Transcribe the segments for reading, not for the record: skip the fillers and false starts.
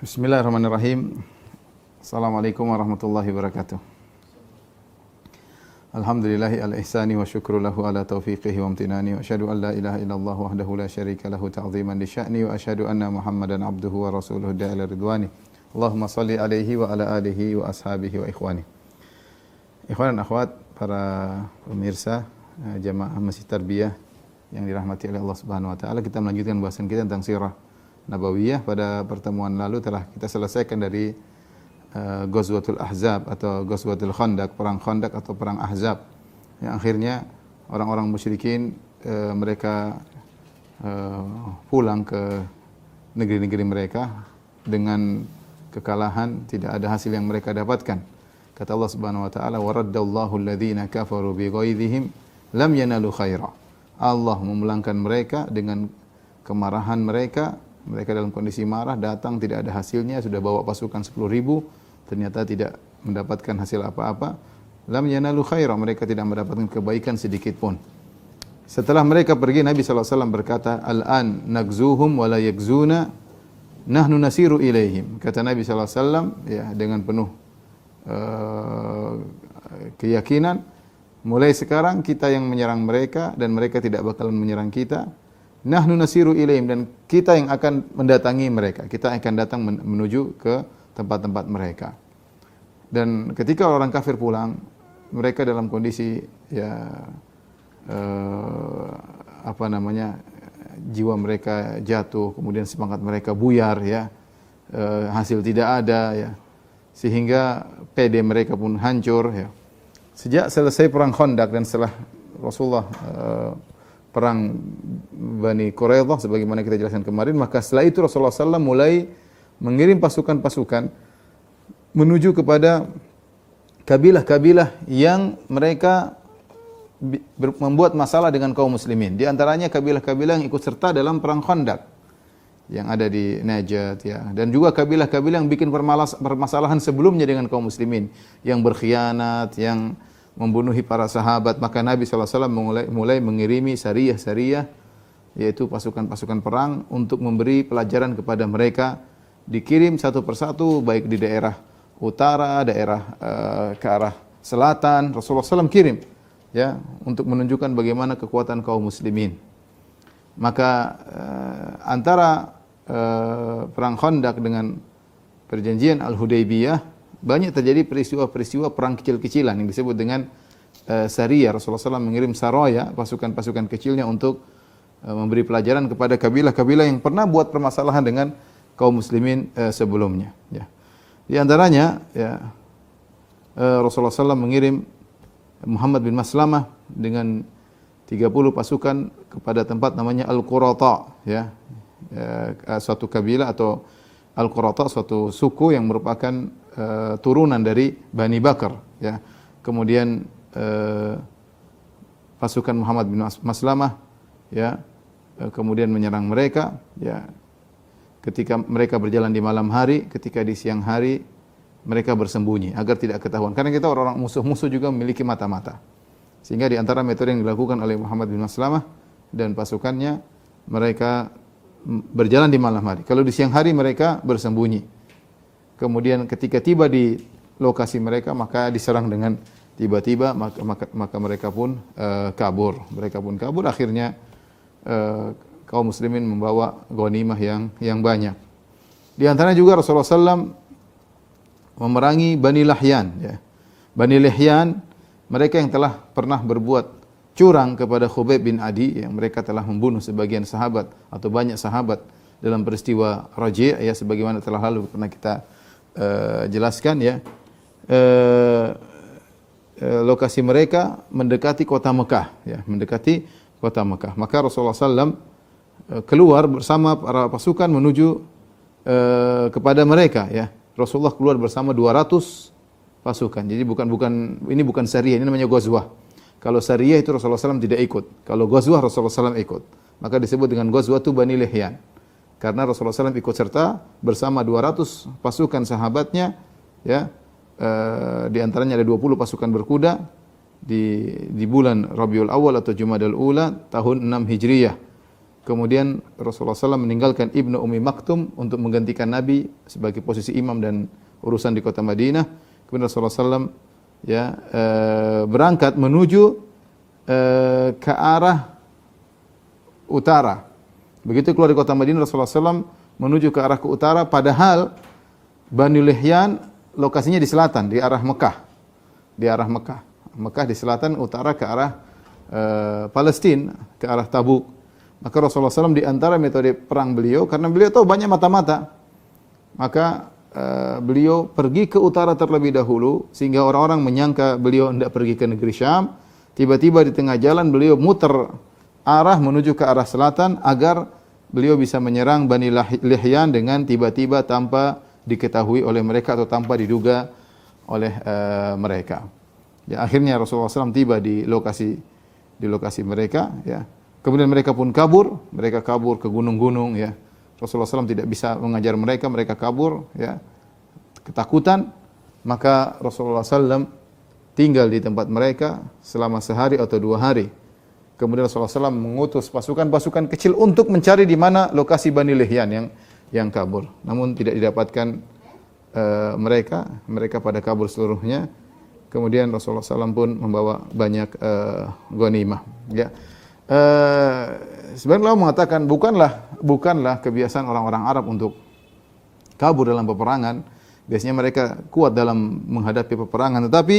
Bismillahirrahmanirrahim. Assalamualaikum warahmatullahi wabarakatuh. Alhamdulillahi al-ihsani wa syukru lahu ala taufiqihi wa amtinani wa asyhadu an la ilaha illallah wahdahu la syarika lahu ta'ziman li sya'ni wa asyhadu anna Muhammadan abduhu wa rasuluhu da'ila ridwani. Allahumma salli alaihi wa ala alihi wa ashabihi wa ikhwani. Ikhwan dan akhwat, para pemirsa jamaah Masjid Tarbiyah yang dirahmati oleh Allah Subhanahu wa taala, kita melanjutkan bahasan kita tentang sirah Nabawiyah. Pada pertemuan lalu telah kita selesaikan dari Ghazwatul Ahzab atau Ghazwatul Khandaq, perang Khandaq atau perang Ahzab. Yang akhirnya orang-orang musyrikin mereka pulang ke negeri-negeri mereka dengan kekalahan, tidak ada hasil yang mereka dapatkan. Kata Allah Subhanahu wa taala, "Wa raddallahu alladhina kafaru bi ghaidhihim lam yanalu khaira." Allah memulangkan mereka dengan kemarahan mereka. Mereka dalam kondisi marah, datang tidak ada hasilnya, sudah bawa pasukan 10.000, ternyata tidak mendapatkan hasil apa-apa. Lam yanalu khaira, mereka tidak mendapatkan kebaikan sedikit pun. Setelah mereka pergi, Nabi SAW berkata, "Al-an nagzuhum wa la yakzuna, nahnu nasiru ilaihim." Kata Nabi SAW ya, dengan penuh keyakinan, mulai sekarang kita yang menyerang mereka dan mereka tidak bakalan menyerang kita. Nahnu nasiru ilaihim, dan kita yang akan mendatangi mereka. Kita akan datang menuju ke tempat-tempat mereka. Dan ketika orang kafir pulang, mereka dalam kondisi ya jiwa mereka jatuh, kemudian semangat mereka buyar ya. Hasil tidak ada ya. Sehingga pede mereka pun hancur ya. Sejak selesai perang Khandaq dan setelah Rasulullah perang Bani Quraidah sebagaimana kita jelaskan kemarin, maka setelah itu Rasulullah SAW mulai mengirim pasukan-pasukan menuju kepada kabilah-kabilah yang mereka membuat masalah dengan kaum muslimin. Di antaranya kabilah-kabilah yang ikut serta dalam perang Khandaq yang ada di Najd ya, dan juga kabilah-kabilah yang bikin permasalahan sebelumnya dengan kaum muslimin, yang berkhianat, yang membunuhi para sahabat. Maka Nabi SAW mulai mengirimi sariyah-sariyah, yaitu pasukan-pasukan perang, untuk memberi pelajaran kepada mereka. Dikirim satu persatu, baik di daerah utara, daerah ke arah selatan, Rasulullah SAW kirim ya, untuk menunjukkan bagaimana kekuatan kaum muslimin. Maka antara perang Khandaq dengan perjanjian Al-Hudaybiyah banyak terjadi peristiwa-peristiwa perang kecil-kecilan yang disebut dengan sariyah. Rasulullah SAW mengirim saraya, pasukan-pasukan kecilnya, untuk memberi pelajaran kepada kabilah-kabilah yang pernah buat permasalahan dengan kaum muslimin sebelumnya. Ya. Di antaranya, ya, Rasulullah SAW mengirim Muhammad bin Maslamah dengan 30 pasukan kepada tempat namanya Al-Qurata, ya, suatu kabilah atau Al-Qurata, suatu suku yang merupakan turunan dari Bani Bakar ya. Kemudian pasukan Muhammad bin Maslamah ya kemudian menyerang mereka ya. Ketika mereka berjalan di malam hari, ketika di siang hari mereka bersembunyi agar tidak ketahuan. Karena kita orang musuh-musuh juga memiliki mata-mata. Sehingga di antara metode yang dilakukan oleh Muhammad bin Maslamah dan pasukannya, mereka berjalan di malam hari. Kalau di siang hari mereka bersembunyi. Kemudian ketika tiba di lokasi mereka, maka diserang dengan tiba-tiba, maka mereka pun kabur. Mereka pun kabur. Akhirnya kaum muslimin membawa ghanimah yang banyak. Di antaranya juga Rasulullah SAW memerangi Bani Lahyan. Ya. Bani Lahyan, mereka yang telah pernah berbuat curang kepada Khubayb bin Adi, yang mereka telah membunuh sebagian sahabat atau banyak sahabat dalam peristiwa Raji', ya, sebagaimana telah lalu pernah kita jelaskan ya. Lokasi mereka mendekati kota Mekah ya, mendekati kota Mekah. Maka Rasulullah SAW keluar bersama para pasukan menuju kepada mereka ya. Rasulullah keluar bersama 200 pasukan. Jadi ini bukan sariyah, ini namanya ghazwah. Kalau sariyah itu Rasulullah SAW tidak ikut. Kalau ghazwah Rasulullah SAW ikut. Maka disebut dengan ghazwatu Bani Lahyan. Karena Rasulullah SAW ikut serta bersama 200 pasukan sahabatnya ya. Di antaranya ada 20 pasukan berkuda di bulan Rabiul Awal atau Jumadal Ula tahun 6 Hijriyah. Kemudian Rasulullah SAW meninggalkan Ibnu Ummi Maktum untuk menggantikan Nabi sebagai posisi imam dan urusan di kota Madinah. Kemudian Rasulullah SAW berangkat menuju ke arah utara. Begitu keluar dari kota Madinah, Rasulullah SAW menuju ke arah ke utara, padahal Bani Lihyan lokasinya di selatan, di arah Mekah. Di arah Mekah. Mekah di selatan, utara ke arah Palestina, ke arah Tabuk. Maka Rasulullah SAW di antara metode perang beliau, karena beliau tahu banyak mata-mata, maka beliau pergi ke utara terlebih dahulu, sehingga orang-orang menyangka beliau hendak pergi ke negeri Syam. Tiba-tiba di tengah jalan beliau muter arah menuju ke arah selatan, agar beliau bisa menyerang Bani Lihyan dengan tiba-tiba tanpa diketahui oleh mereka atau tanpa diduga oleh mereka. Ya, akhirnya Rasulullah SAW tiba di lokasi mereka, ya. Kemudian mereka pun kabur ke gunung-gunung, ya. Rasulullah SAW tidak bisa mengajar mereka, mereka kabur, ya, ketakutan. Maka Rasulullah SAW tinggal di tempat mereka selama sehari atau 2 hari. Kemudian Rasulullah SAW mengutus pasukan-pasukan kecil untuk mencari di mana lokasi Bani Lihyan yang kabur. Namun tidak didapatkan mereka pada kabur seluruhnya. Kemudian Rasulullah SAW pun membawa banyak ghanimah, ya. Sebenarnya Allah mengatakan bukanlah kebiasaan orang-orang Arab untuk kabur dalam peperangan. Biasanya mereka kuat dalam menghadapi peperangan, tetapi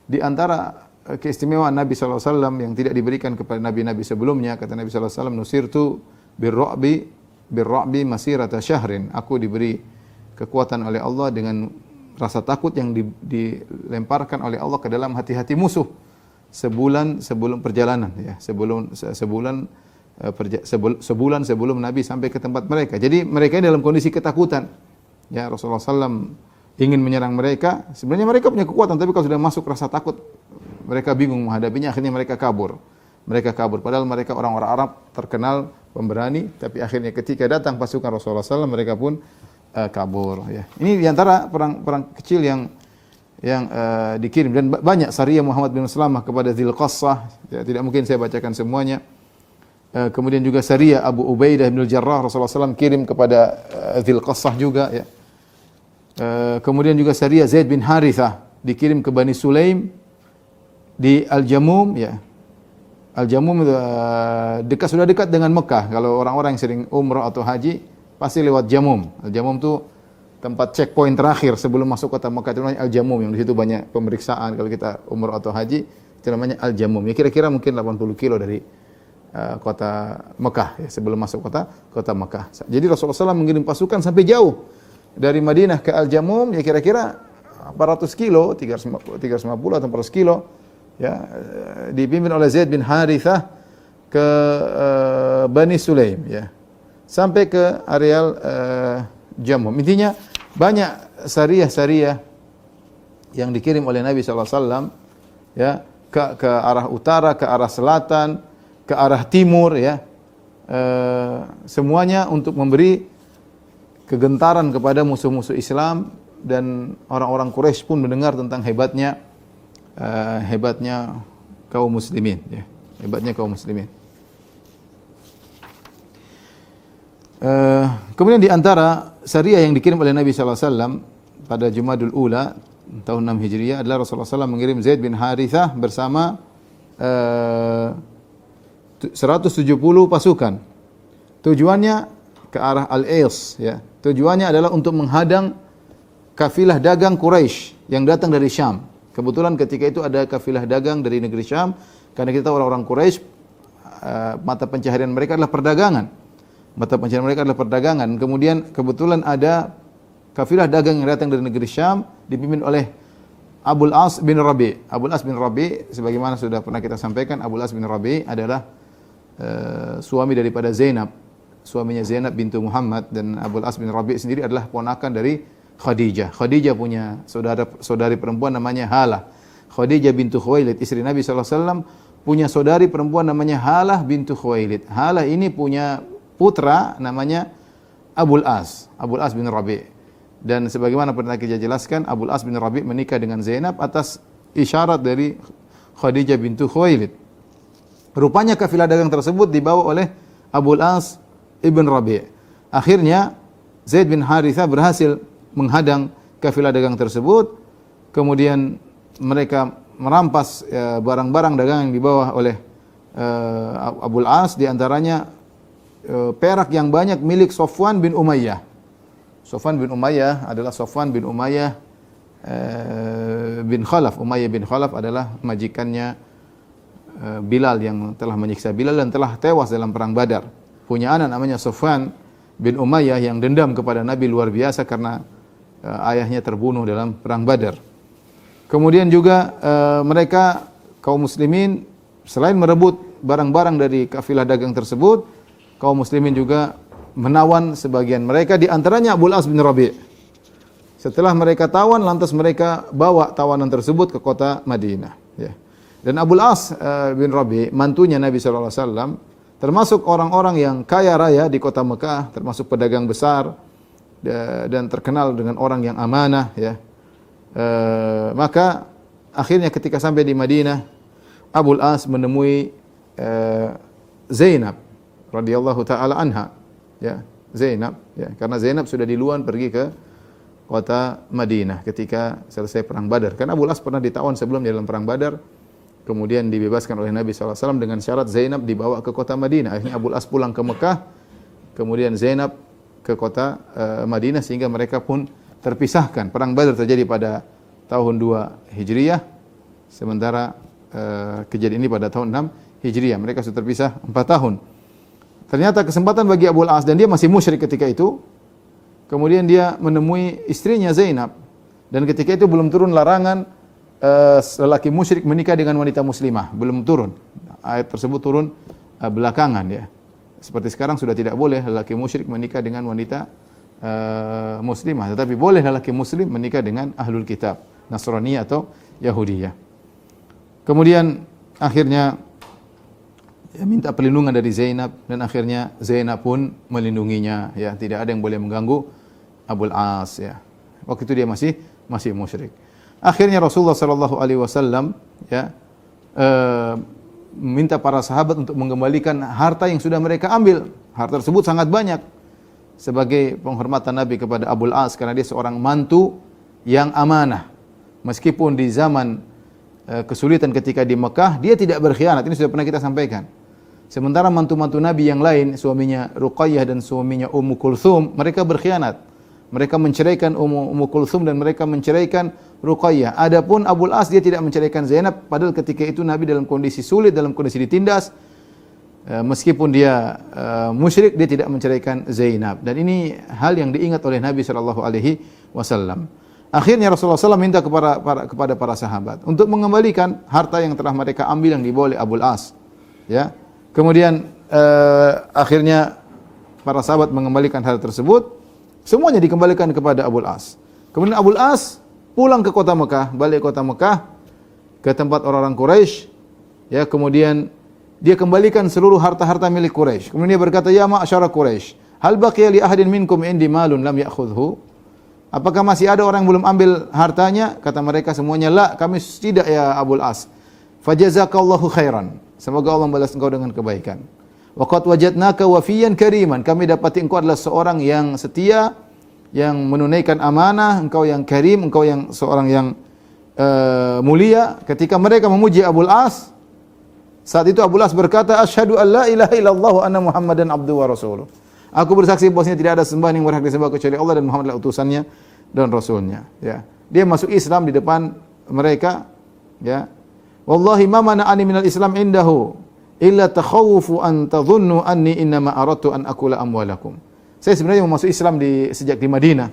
di antara keistimewaan Nabi SAW yang tidak diberikan kepada nabi-nabi sebelumnya, kata Nabi SAW, nusirtu birru'bi masirata syahrin. Aku diberi kekuatan oleh Allah dengan rasa takut yang dilemparkan oleh Allah ke dalam hati-hati musuh sebulan sebelum perjalanan, ya, sebulan sebelum Nabi sampai ke tempat mereka. Jadi mereka ini dalam kondisi ketakutan. Ya, Rasulullah SAW ingin menyerang mereka. Sebenarnya mereka punya kekuatan, tapi kalau sudah masuk rasa takut, mereka bingung menghadapinya. Akhirnya mereka kabur. Padahal mereka orang-orang Arab terkenal pemberani, tapi akhirnya ketika datang pasukan Rasulullah SAW, mereka pun kabur. Ya. Ini diantara perang kecil yang dikirim, dan banyak Sariyah Muhammad bin Salamah kepada Dzil Qassah, ya, tidak mungkin saya bacakan semuanya. Kemudian juga Sariyah Abu Ubaidah bin Jarrah Rasulullah SAW kirim kepada Dzil Qassah juga, ya. Kemudian juga Sariyah Zaid bin Harithah dikirim ke Bani Sulaim di Al-Jamum, ya. Al-Jamum sudah dekat dengan Mekah. Kalau orang-orang yang sering umrah atau haji pasti lewat Jamum. Al-Jamum itu tempat checkpoint terakhir sebelum masuk kota Mekah, itu namanya Al-Jamum, yang di situ banyak pemeriksaan kalau kita umrah atau haji, itu namanya Al-Jamum. Ya, kira-kira mungkin 80 kilo dari kota Mekah, ya, sebelum masuk kota Mekah. Jadi Rasulullah SAW mengirim pasukan sampai jauh dari Madinah ke Al-Jamum, ya kira-kira 400 kilo, 350 atau 400 kilo, ya, dipimpin oleh Zaid bin Harithah ke Bani Sulaim, ya, sampai ke areal Jamum. Intinya banyak sariyah-sariyah yang dikirim oleh Nabi SAW, ya, ke arah utara, ke arah selatan, ke arah timur, ya, semuanya untuk memberi kegentaran kepada musuh-musuh Islam, dan orang-orang Quraisy pun mendengar tentang hebatnya kaum muslimin, ya, hebatnya kaum muslimin. Kemudian di antara sariyah yang dikirim oleh Nabi SAW pada Jumadul Ula tahun 6 Hijriah adalah Rasulullah SAW mengirim Zaid bin Harithah bersama 170 pasukan. Tujuannya ke arah Al-Ais, ya. Tujuannya adalah untuk menghadang kafilah dagang Quraisy yang datang dari Syam. Kebetulan ketika itu ada kafilah dagang dari negeri Syam, karena kita orang-orang Quraisy mata pencaharian mereka adalah perdagangan. Kemudian kebetulan ada kafilah dagang yang datang dari negeri Syam dipimpin oleh Abul As bin Rabi. Abul As bin Rabi, sebagaimana sudah pernah kita sampaikan, Abul As bin Rabi adalah suami daripada Zainab, suaminya Zainab bintu Muhammad, dan Abul As bin Rabi sendiri adalah ponakan dari Khadijah. Khadijah punya saudari perempuan namanya Halah. Khadijah bintu Khuwailid, istri Nabi SAW, punya saudari perempuan namanya Halah bintu Khuwailid. Halah ini punya putra namanya Abul As bin Rabi. Dan sebagaimana pernah kita jelaskan, Abul As bin Rabi menikah dengan Zainab atas isyarat dari Khadijah bintu Khuwailid. Rupanya kafilah dagang tersebut dibawa oleh Abul As ibn Rabi'. Akhirnya Zaid bin Harithah berhasil menghadang kafilah dagang tersebut. Kemudian mereka merampas barang-barang dagang yang dibawa oleh Abul As, di antaranya perak yang banyak milik Safwan bin Umayyah. Safwan bin Umayyah adalah Safwan bin Umayyah bin Khalaf. Umayyah bin Khalaf adalah majikannya Bilal yang telah menyiksa Bilal dan telah tewas dalam perang Badar. Punya anak namanya Safwan bin Umayyah yang dendam kepada Nabi luar biasa karena ayahnya terbunuh dalam perang Badar. Kemudian juga mereka kaum muslimin selain merebut barang-barang dari kafilah dagang tersebut, kaum muslimin juga menawan sebagian mereka, di antaranya Abul As bin Rabi'. Setelah mereka tawan, lantas mereka bawa tawanan tersebut ke kota Madinah. Ya. Dan Abul As bin Rabi', mantunya Nabi SAW, termasuk orang-orang yang kaya raya di kota Mekah, termasuk pedagang besar dan terkenal dengan orang yang amanah. Ya. Maka akhirnya ketika sampai di Madinah, Abul As menemui Zainab radhiyallahu taala anha. Ya, Zainab, ya, karena Zainab sudah duluan pergi ke kota Madinah ketika selesai perang Badar. Karena Abul As pernah ditawan sebelum dalam perang Badar, kemudian dibebaskan oleh Nabi SAW dengan syarat Zainab dibawa ke kota Madinah. Akhirnya Abul As pulang ke Mekah, kemudian Zainab ke kota Madinah, sehingga mereka pun terpisahkan. Perang Badar terjadi pada tahun 2 Hijriah, sementara kejadian ini pada tahun 6 Hijriah. Mereka sudah terpisah 4 tahun. Ternyata kesempatan bagi Abul As, dan dia masih musyrik ketika itu. Kemudian dia menemui istrinya Zainab, dan ketika itu belum turun larangan lelaki musyrik menikah dengan wanita muslimah, belum turun. Ayat tersebut turun belakangan, ya. Seperti sekarang sudah tidak boleh lelaki musyrik menikah dengan wanita muslimah, tetapi boleh lelaki muslim menikah dengan ahlul kitab, Nasrani atau Yahudiyah. Kemudian akhirnya minta perlindungan dari Zainab, dan akhirnya Zainab pun melindunginya, ya, tidak ada yang boleh mengganggu Abul As, ya. Waktu itu dia masih musyrik. Akhirnya Rasulullah sallallahu alaihi wasallam, ya, minta para sahabat untuk mengembalikan harta yang sudah mereka ambil. Harta tersebut sangat banyak, sebagai penghormatan Nabi kepada Abul As karena dia seorang mantu yang amanah. Meskipun di zaman kesulitan ketika di Mekah, dia tidak berkhianat. Ini sudah pernah kita sampaikan. Sementara mantu-mantu Nabi yang lain, suaminya Ruqayyah dan suaminya Ummu Kulthum, mereka berkhianat. Mereka menceraikan Ummu Kulthum dan mereka menceraikan Ruqayyah. Adapun Abul As, dia tidak menceraikan Zainab, padahal ketika itu Nabi dalam kondisi sulit, dalam kondisi ditindas. Meskipun dia musyrik, dia tidak menceraikan Zainab. Dan ini hal yang diingat oleh Nabi SAW. Akhirnya Rasulullah SAW minta kepada para sahabat untuk mengembalikan harta yang telah mereka ambil yang dibawa oleh Abul As. Ya. Kemudian akhirnya para sahabat mengembalikan hal tersebut. Semuanya dikembalikan kepada Abul As. Kemudian Abul As pulang ke kota Mekah, balik kota Mekah ke tempat orang-orang Quraisy. Ya, kemudian dia kembalikan seluruh harta-harta milik Quraisy. Kemudian dia berkata, "Ya ma'syara Quraisy, hal baqiya li ahadin minkum indi malun lam ya'khudhu?" Apakah masih ada orang yang belum ambil hartanya? Kata mereka semuanya, "La, kami tidak ya Abul As." "Fajazakallahu khairan." Semoga Allah membalas engkau dengan kebaikan. "Wa qad wajadnaka wafiyan kariman." Kami dapati engkau adalah seorang yang setia, yang menunaikan amanah, engkau yang karim, engkau yang seorang yang mulia. Ketika mereka memuji Abul As, saat itu Abul As berkata, "Asyhadu an la ilaha illallah wa anna Muhammadan abduhu wa rasuluh." Aku bersaksi bahwasanya tidak ada sembahan yang berhak disembah kecuali Allah dan Muhammad adalah utusannya dan rasulnya. Ya. Dia masuk Islam di depan mereka, ya. "Wallahi ma mana'ani minal Islam indahu illa takhawufu an tadhunnu anni innama aradtu an akula amwalakum." Saya sebenarnya mau masuk Islam sejak di Madinah.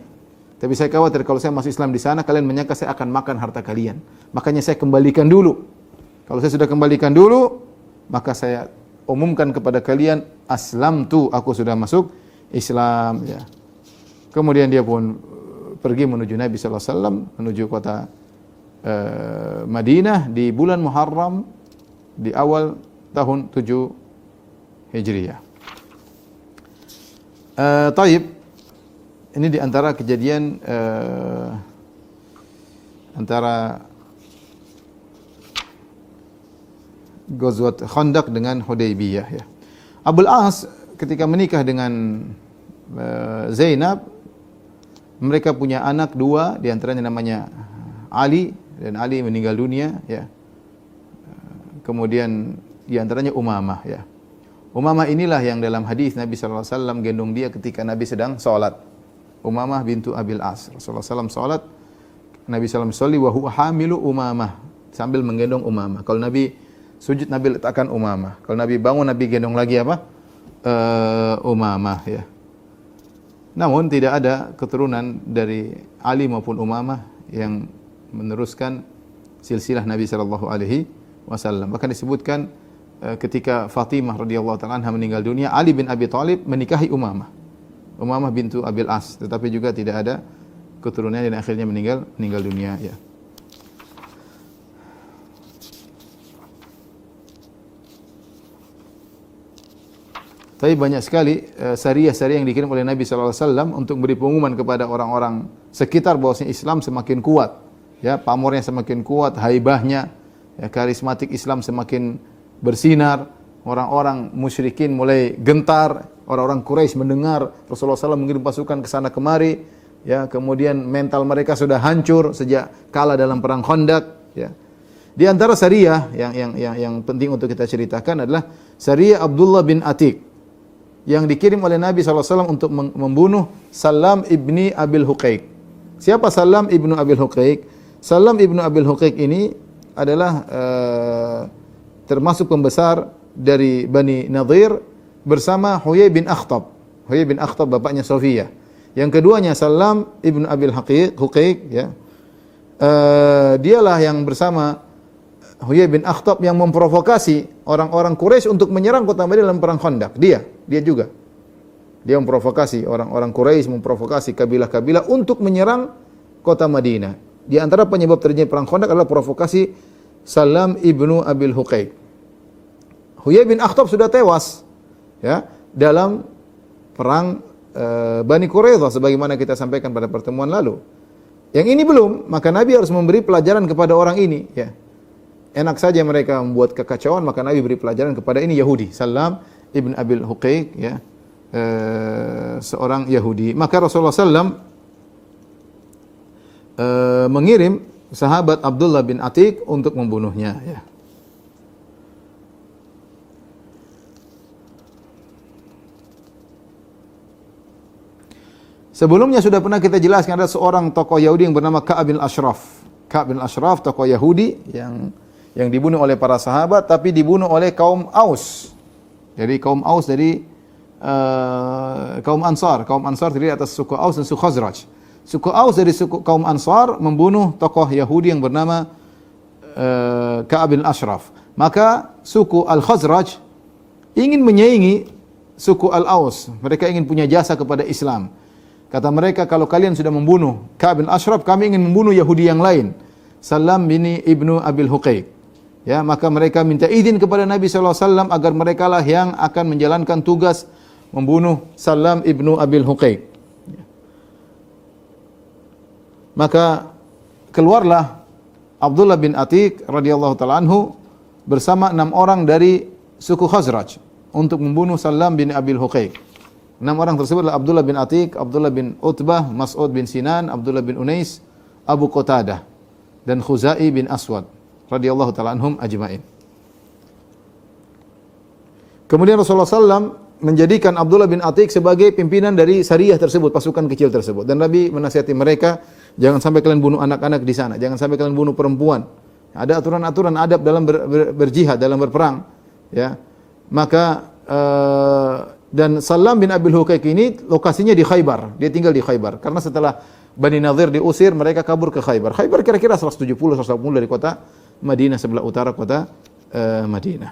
Tapi saya khawatir kalau saya masuk Islam di sana, kalian menyangka saya akan makan harta kalian. Makanya saya kembalikan dulu. Kalau saya sudah kembalikan dulu, maka saya umumkan kepada kalian, aslamtu, aku sudah masuk Islam. Ya. Kemudian dia pun pergi menuju Nabi SAW, menuju kota Madinah di bulan Muharram di awal tahun 7 Hijriah. Taib, ini di antara kejadian antara Ghazwat Khandaq dengan Hudaybiyah, ya. Abul As ketika menikah dengan Zainab, mereka punya anak dua, di antaranya namanya Ali, dan Ali meninggal dunia, ya. Kemudian di antaranya Umamah, ya. Umamah inilah yang dalam hadis Nabi sallallahu alaihi wasallam gendong dia ketika Nabi sedang salat. Umamah bintu Abil As. Rasulullah SAW salat, Nabi sallallahu alaihi wasallam wa huwa hamilu Umamah, sambil menggendong Umamah. Kalau Nabi sujud, Nabi letakkan Umamah. Kalau Nabi bangun, Nabi gendong lagi apa? Umamah, ya. Namun tidak ada keturunan dari Ali maupun Umamah yang meneruskan silsilah Nabi sallallahu alaihi wasallam. Bahkan disebutkan ketika Fatimah radhiyallahu taala anha meninggal dunia, Ali bin Abi Thalib menikahi Umamah. Umamah bintu Abil As, tetapi juga tidak ada keturunannya dan akhirnya meninggal dunia, ya. Tapi banyak sekali syariah-syariah yang dikirim oleh Nabi sallallahu alaihi wasallam untuk beri pengumuman kepada orang-orang sekitar bahwasanya Islam semakin kuat, ya, pamornya semakin kuat, haibahnya, ya, karismatik Islam semakin bersinar, orang-orang musyrikin mulai gentar, orang-orang Quraisy mendengar Rasulullah SAW mengirim pasukan ke sana kemari, ya, kemudian mental mereka sudah hancur sejak kalah dalam perang Khandaq, ya. Di antara syariah yang penting untuk kita ceritakan adalah syariah Abdullah bin Atiq yang dikirim oleh Nabi SAW untuk membunuh Salam ibni Abil Huqaiq. Siapa Salam ibnu Abil Huqaiq? Salam ibnu Abil Huqaiq ini adalah termasuk pembesar dari Bani Nadir bersama Huyai bin Akhtab. Huyai bin Akhtab bapaknya Sofiyah. Yang keduanya Salam ibnu Abil Huqaiq, ya. Dialah yang bersama Huyai bin Akhtab yang memprovokasi orang-orang Quraisy untuk menyerang kota Madinah dalam perang Khandaq. Dia juga. Dia memprovokasi orang-orang Quraisy, memprovokasi kabilah-kabilah untuk menyerang kota Madinah. Di antara penyebab terjadinya perang Khandaq adalah provokasi Salam ibnu Abil Huqaiq. Huyai bin Akhtab sudah tewas, ya, dalam perang Bani Quraidah sebagaimana kita sampaikan pada pertemuan lalu. Yang ini belum, maka Nabi harus memberi pelajaran kepada orang ini, ya. Enak saja mereka membuat kekacauan, maka Nabi beri pelajaran kepada ini Yahudi, Salam ibn Abil Huqaiq, ya, seorang Yahudi. Maka Rasulullah SAW mengirim sahabat Abdullah bin Atiq untuk membunuhnya, ya. Sebelumnya sudah pernah kita jelaskan ada seorang tokoh Yahudi yang bernama Ka'ab bin Ashraf. Ka'ab bin Ashraf, tokoh Yahudi yang dibunuh oleh para sahabat, tapi dibunuh oleh kaum Aus. Jadi kaum Aus dari kaum Ansar. Kaum Ansar terdiri atas suku Aus dan suku Khazraj. Suku Aus dari suku kaum Ansar membunuh tokoh Yahudi yang bernama Ka'ab bin Ashraf. Maka suku Al-Khazraj ingin menyaingi suku Al-Aus. Mereka ingin punya jasa kepada Islam. Kata mereka, kalau kalian sudah membunuh Ka'ab bin Ashraf, kami ingin membunuh Yahudi yang lain, Salam bin ibnu Abil Huqaiq. Ya, maka mereka minta izin kepada Nabi SAW agar mereka lah yang akan menjalankan tugas membunuh Salam ibnu Abil Huqaiq. Maka keluarlah Abdullah bin Atiq radhiyallahu taala anhu bersama 6 orang dari suku Khazraj untuk membunuh Salam bin Abil Huqaiq. 6 orang tersebut adalah Abdullah bin Atiq, Abdullah bin Utbah, Mas'ud bin Sinan, Abdullah bin Unais, Abu Qatadah, dan Khuzai bin Aswad radhiyallahu taala anhum ajma'in. Kemudian Rasulullah SAW menjadikan Abdullah bin Atiq sebagai pimpinan dari Sariyah tersebut, pasukan kecil tersebut. Dan Nabi menasihati mereka, jangan sampai kalian bunuh anak-anak di sana, jangan sampai kalian bunuh perempuan. Ada aturan-aturan adab dalam berjihad, dalam berperang, ya. Maka dan Salam bin Abil Huqaiq ini lokasinya di Khaybar. Dia tinggal di Khaybar. Karena setelah Bani Nadir diusir, mereka kabur ke Khaybar. Khaybar kira-kira 170-180 dari kota Madinah, sebelah utara kota Madinah.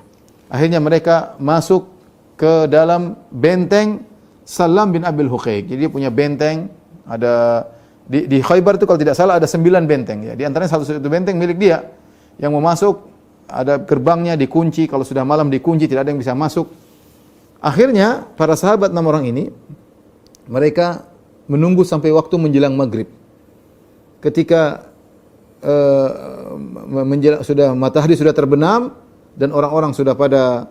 Akhirnya mereka masuk ke dalam benteng Salam bin Abil Huqaiq. Jadi dia punya benteng, ada di Khaybar itu kalau tidak salah ada 9 benteng, ya. Di antaranya satu benteng milik dia. Yang mau masuk ada gerbangnya dikunci, kalau sudah malam dikunci, tidak ada yang bisa masuk. Akhirnya para sahabat 6 orang ini mereka menunggu sampai waktu menjelang maghrib. Ketika matahari sudah terbenam dan orang-orang sudah pada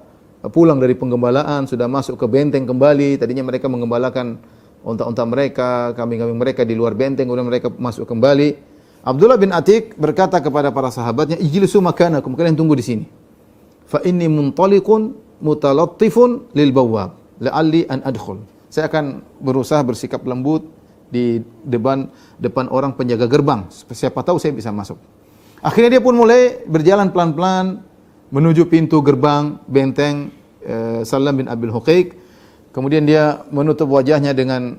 pulang dari penggembalaan, sudah masuk ke benteng kembali. Tadinya mereka menggembalakan unta-unta mereka, kambing-kambing mereka di luar benteng, kemudian mereka masuk kembali. Abdullah bin Atiq berkata kepada para sahabatnya, "Ijlisu makanakum, kalian tunggu di sini. Fa inni muntaliqun mutalattifun lil bawwab, la'alli an adkhul." Saya akan berusaha bersikap lembut di depan orang penjaga gerbang. Siapa tahu saya bisa masuk. Akhirnya dia pun mulai berjalan pelan-pelan menuju pintu gerbang benteng Salam bin Abil Huqaiq. Kemudian dia menutup wajahnya dengan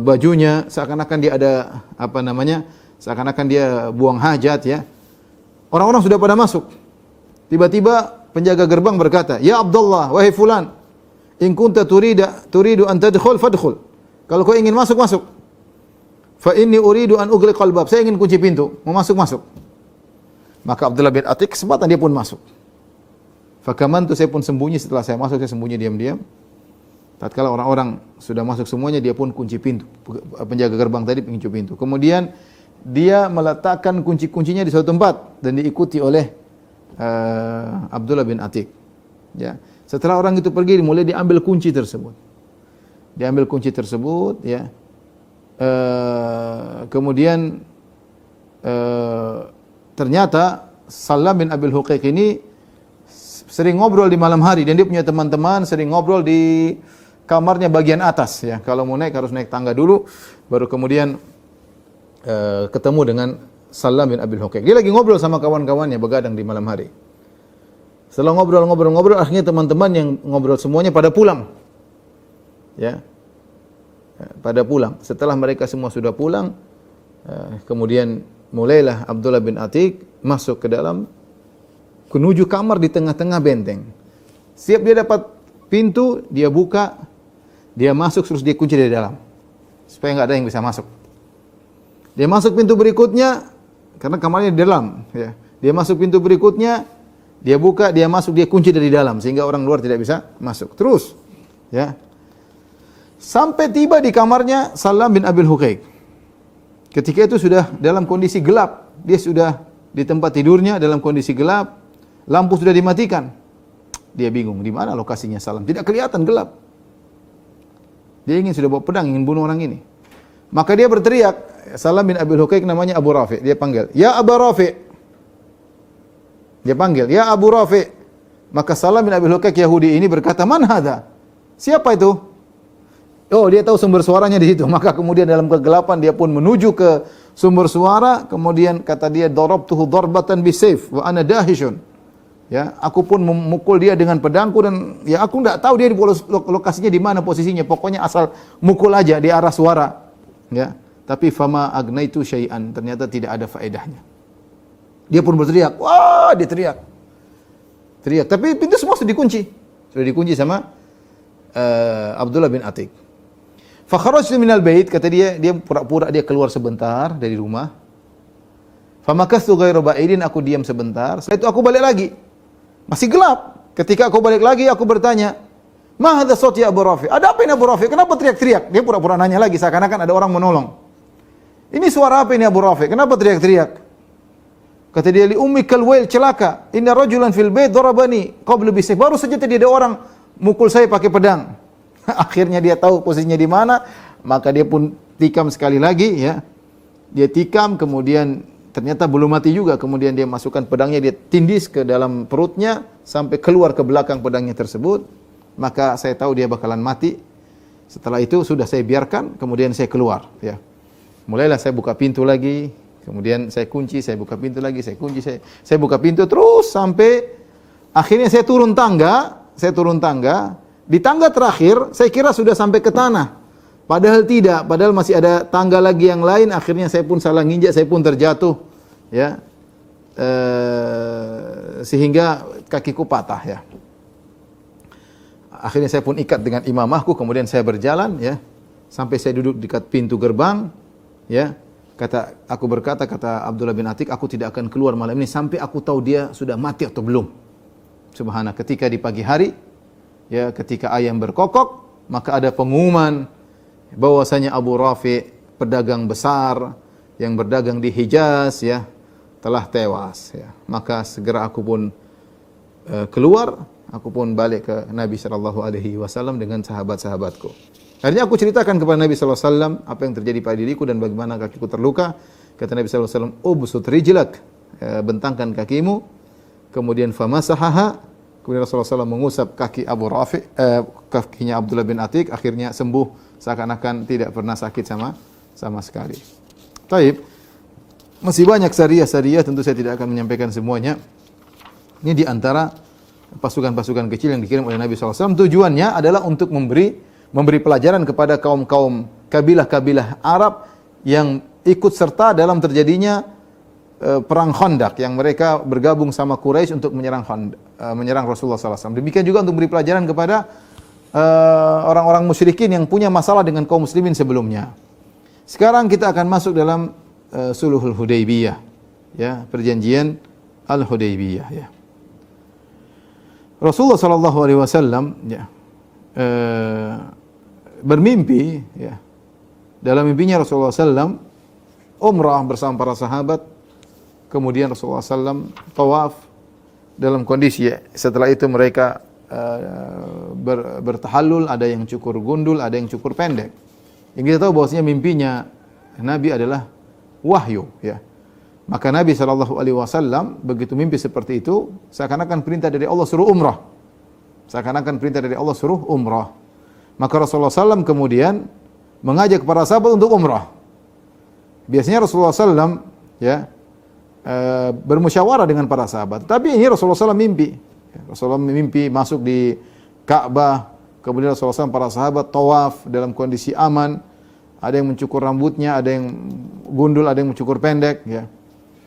bajunya, seakan-akan dia ada seakan-akan dia buang hajat ya. Orang-orang sudah pada masuk. Tiba-tiba penjaga gerbang berkata, "Ya Abdullah, wahai fulan, in kunta turidu an tadkhul fadkhul." Kalau kau ingin masuk, masuk. Fa inni uridu an ughliqal bab. Saya ingin kunci pintu, mau masuk, masuk. Maka Abdullah bin Atiq kesempatan dia pun masuk. Fakamantu, saya pun sembunyi, setelah saya masuk saya sembunyi diam-diam. Tatkala orang-orang sudah masuk semuanya, dia pun kunci pintu. Penjaga gerbang tadi kunci pintu. Kemudian dia meletakkan kunci-kuncinya di suatu tempat dan diikuti oleh Abdullah bin Atiq. Ya. Setelah orang itu pergi, mulai diambil kunci tersebut. Diambil kunci tersebut, ya. Kemudian ternyata Salam bin Abil Huqaiq ini sering ngobrol di malam hari dan dia punya teman-teman sering ngobrol di kamarnya bagian atas ya. Kalau mau naik harus naik tangga dulu baru kemudian ketemu dengan Salam bin Abil Huqaiq. Dia lagi ngobrol sama kawan-kawannya begadang di malam hari. Setelah ngobrol akhirnya teman-teman yang ngobrol semuanya pada pulang. Ya. Pada pulang. Setelah mereka semua sudah pulang, kemudian mulailah Abdullah bin Atiq masuk ke dalam menuju kamar di tengah-tengah benteng. Siap dia dapat pintu, dia buka, dia masuk terus dia kunci dari dalam. Supaya enggak ada yang bisa masuk. Dia masuk pintu berikutnya karena kamarnya di dalam, ya. Dia masuk pintu berikutnya, dia buka, dia masuk, dia kunci dari dalam sehingga orang luar tidak bisa masuk. Terus, ya. Sampai tiba di kamarnya Salam bin Abil Huqaiq. Ketika itu sudah dalam kondisi gelap. Dia sudah di tempat tidurnya dalam kondisi gelap. Lampu sudah dimatikan. Dia bingung, di mana lokasinya Salam? Tidak kelihatan, gelap. Dia sudah bawa pedang, ingin bunuh orang ini. Maka dia berteriak, Salam bin Abil Huqaiq namanya Abu Rafi. Dia panggil, "Ya Abu Rafi." Dia panggil, "Ya Abu Rafi." Maka Salam bin Abil Huqaiq Yahudi ini berkata, "Man hadha?" Siapa itu? Oh, dia tahu sumber suaranya di situ. Maka kemudian dalam kegelapan dia pun menuju ke sumber suara. Kemudian kata dia, "Darabtuhu darbatan bisayf wa ana dahishun." Ya, aku pun memukul dia dengan pedangku dan ya aku enggak tahu dia di lokasinya di mana posisinya. Pokoknya asal mukul aja di arah suara. Ya, tapi fama agnaitu syai'an. Ternyata tidak ada faedahnya. Dia pun berteriak. Wah, dia teriak. Teriak. Tapi pintu semua sudah dikunci. Sudah dikunci sama Abdullah bin Atiq. Fa kharajtu minal bait, kata dia pura-pura dia keluar sebentar dari rumah. Fa makastu ghairu ba'idin, aku diam sebentar. Setelah itu aku balik lagi. Masih gelap. Ketika aku balik lagi aku bertanya, "Ma hadha sawt ya Abu Rafi?" Ada apa ini Abu Rafi? Kenapa teriak-teriak? Dia pura-pura nanya lagi seakan-akan ada orang menolong. Ini suara apa ini Abu Rafi? Kenapa teriak-teriak? Kata dia, "Li ummikal wail, celaka. Inna rajulan fil bait darabani qabla bisayf." Baru saja tadi ada orang mukul saya pakai pedang. Akhirnya dia tahu posisinya di mana, maka dia pun tikam sekali lagi ya. Dia tikam kemudian ternyata belum mati juga, kemudian dia masukkan pedangnya, dia tindis ke dalam perutnya sampai keluar ke belakang pedangnya tersebut. Maka saya tahu dia bakalan mati. Setelah itu sudah saya biarkan, kemudian saya keluar ya. Mulailah saya buka pintu lagi, kemudian saya kunci, saya buka pintu lagi, saya kunci, saya buka pintu terus sampai akhirnya saya turun tangga. Di tangga terakhir, saya kira sudah sampai ke tanah. Padahal tidak, padahal masih ada tangga lagi yang lain. Akhirnya saya pun salah nginjak, saya pun terjatuh. Ya, sehingga kakiku patah ya. Akhirnya saya pun ikat dengan imamahku, kemudian saya berjalan ya. Sampai saya duduk dekat pintu gerbang. Ya, aku berkata, kata Abdullah bin Atiq, aku tidak akan keluar malam ini sampai aku tahu dia sudah mati atau belum. Subhanallah, ketika di pagi hari, ya, ketika ayam berkokok, maka ada pengumuman bahwasanya Abu Rafi, pedagang besar yang berdagang di Hijaz, ya, telah tewas. Ya. Maka segera aku pun keluar. aku pun balik ke Nabi sallallahu alaihi wasallam dengan sahabat-sahabatku. Akhirnya aku ceritakan kepada Nabi sallallahu alaihi wasallam apa yang terjadi pada diriku dan bagaimana kakiku terluka. Kata Nabi sallallahu alaihi wasallam, "Ubsut rijlak." Bentangkan kakimu. Kemudian famasahaha. Kemudian Rasulullah SAW mengusap kaki Abu Rafi, kakinya Abdullah bin Atiq, akhirnya sembuh seakan-akan tidak pernah sakit sama sekali. Taib, masih banyak syariah-syariah, tentu saya tidak akan menyampaikan semuanya. Ini di antara pasukan-pasukan kecil yang dikirim oleh Nabi SAW. Tujuannya adalah untuk memberi pelajaran kepada kaum-kaum kabilah-kabilah Arab yang ikut serta dalam terjadinya perang Khandaq, yang mereka bergabung sama Quraisy untuk menyerang Rasulullah SAW. Demikian juga untuk beri pelajaran kepada orang-orang musyrikin yang punya masalah dengan kaum muslimin sebelumnya. Sekarang kita akan masuk dalam Sulhul Hudaybiyah, ya, perjanjian Al-Hudaybiyah, ya. Rasulullah sallallahu alaihi wasallam, ya, bermimpi, ya. Dalam mimpinya Rasulullah SAW umrah bersama para sahabat. Kemudian Rasulullah SAW tawaf dalam kondisi, ya, setelah itu mereka bertahallul, ada yang cukur gundul, ada yang cukur pendek. Yang kita tahu bahwasanya mimpinya Nabi adalah wahyu, ya. Maka Nabi SAW begitu mimpi seperti itu, seakan-akan perintah dari Allah suruh umrah. Seakan-akan perintah dari Allah suruh umrah. Maka Rasulullah SAW kemudian mengajak para sahabat untuk umrah. Biasanya Rasulullah SAW, ya, bermusyawarah dengan para sahabat. Tapi ini Rasulullah SAW mimpi. Rasulullah mimpi masuk di Ka'bah. Kemudian Rasulullah SAW para sahabat tawaf dalam kondisi aman. Ada yang mencukur rambutnya, ada yang gundul, ada yang mencukur pendek, ya.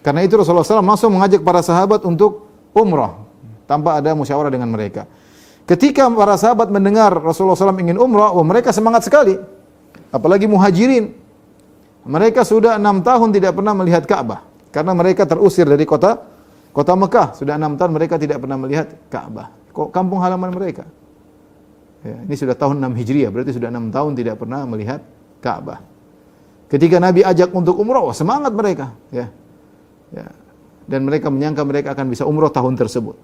Karena itu Rasulullah SAW langsung mengajak para sahabat untuk umrah tanpa ada musyawarah dengan mereka. Ketika para sahabat mendengar Rasulullah SAW ingin umrah, mereka semangat sekali. Apalagi muhajirin. Mereka sudah 6 tahun tidak pernah melihat Ka'bah. Karena mereka terusir dari kota Mekah. Sudah 6 tahun mereka tidak pernah melihat Ka'bah. Kampung halaman mereka. Ya, ini sudah tahun 6 Hijriah, berarti sudah 6 tahun tidak pernah melihat Ka'bah. Ketika Nabi ajak untuk umrah, semangat mereka. Ya. Ya. Dan mereka menyangka mereka akan bisa umrah tahun tersebut.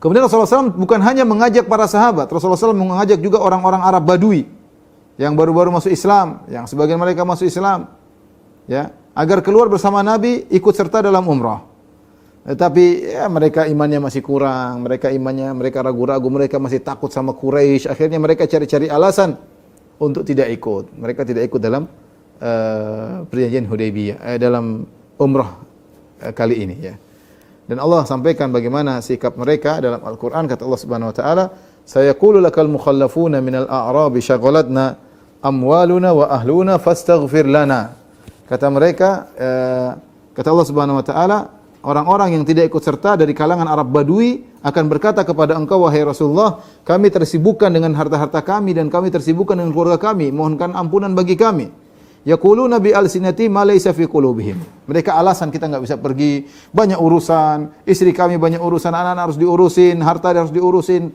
Kemudian Rasulullah SAW bukan hanya mengajak para sahabat, Rasulullah SAW mengajak juga orang-orang Arab Badui yang baru-baru masuk Islam, yang sebagian mereka masuk Islam, ya, agar keluar bersama Nabi ikut serta dalam umrah. Tetapi ya, mereka imannya masih kurang, mereka ragu-ragu, mereka masih takut sama Quraisy. Akhirnya mereka cari-cari alasan untuk tidak ikut. Mereka tidak ikut dalam perjanjian Hudaybiyah, dalam umrah kali ini, ya. Dan Allah sampaikan bagaimana sikap mereka dalam Al-Qur'an. Kata Allah Subhanahu wa taala, "Sayaqulu lakal mukhallafuna minal a'rabi syaghalatna amwaluna wa ahluna fastaghfir lana." Kata mereka, kata Allah Subhanahu wa taala, orang-orang yang tidak ikut serta dari kalangan Arab Badui akan berkata kepada engkau, wahai Rasulullah, kami tersibukkan dengan harta-harta kami dan kami tersibukkan dengan keluarga kami, mohonkan ampunan bagi kami. Yaquluna bi alsinati ma laysa fi qulubihim. Mereka alasan kita enggak bisa pergi, banyak urusan, istri kami banyak urusan, anak-anak harus diurusin, harta harus diurusin,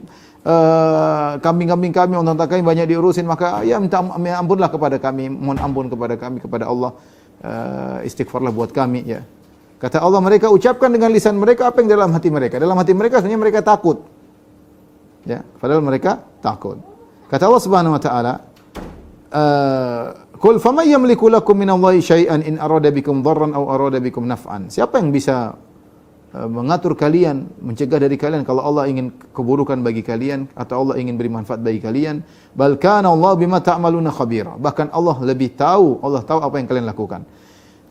kambing-kambing kami, unta kami banyak diurusin, maka ya minta ampunlah kepada kami, mohon ampun kepada kami, kepada Allah, istighfarlah buat kami, ya. Kata Allah, mereka ucapkan dengan lisan mereka apa yang dalam hati mereka. Dalam hati mereka sebenarnya mereka takut, ya, padahal mereka takut. Kata Allah Subhanahu wa taala, "Qul faman yamliku lakum minallahi syai'an in arada bikum dharran aw arada bikum naf'an." Siapa yang bisa mengatur kalian, mencegah dari kalian kalau Allah ingin keburukan bagi kalian atau Allah ingin beri manfaat bagi kalian? Bal kana Allah bima ta'maluna khabira. Bahkan Allah lebih tahu, Allah tahu apa yang kalian lakukan.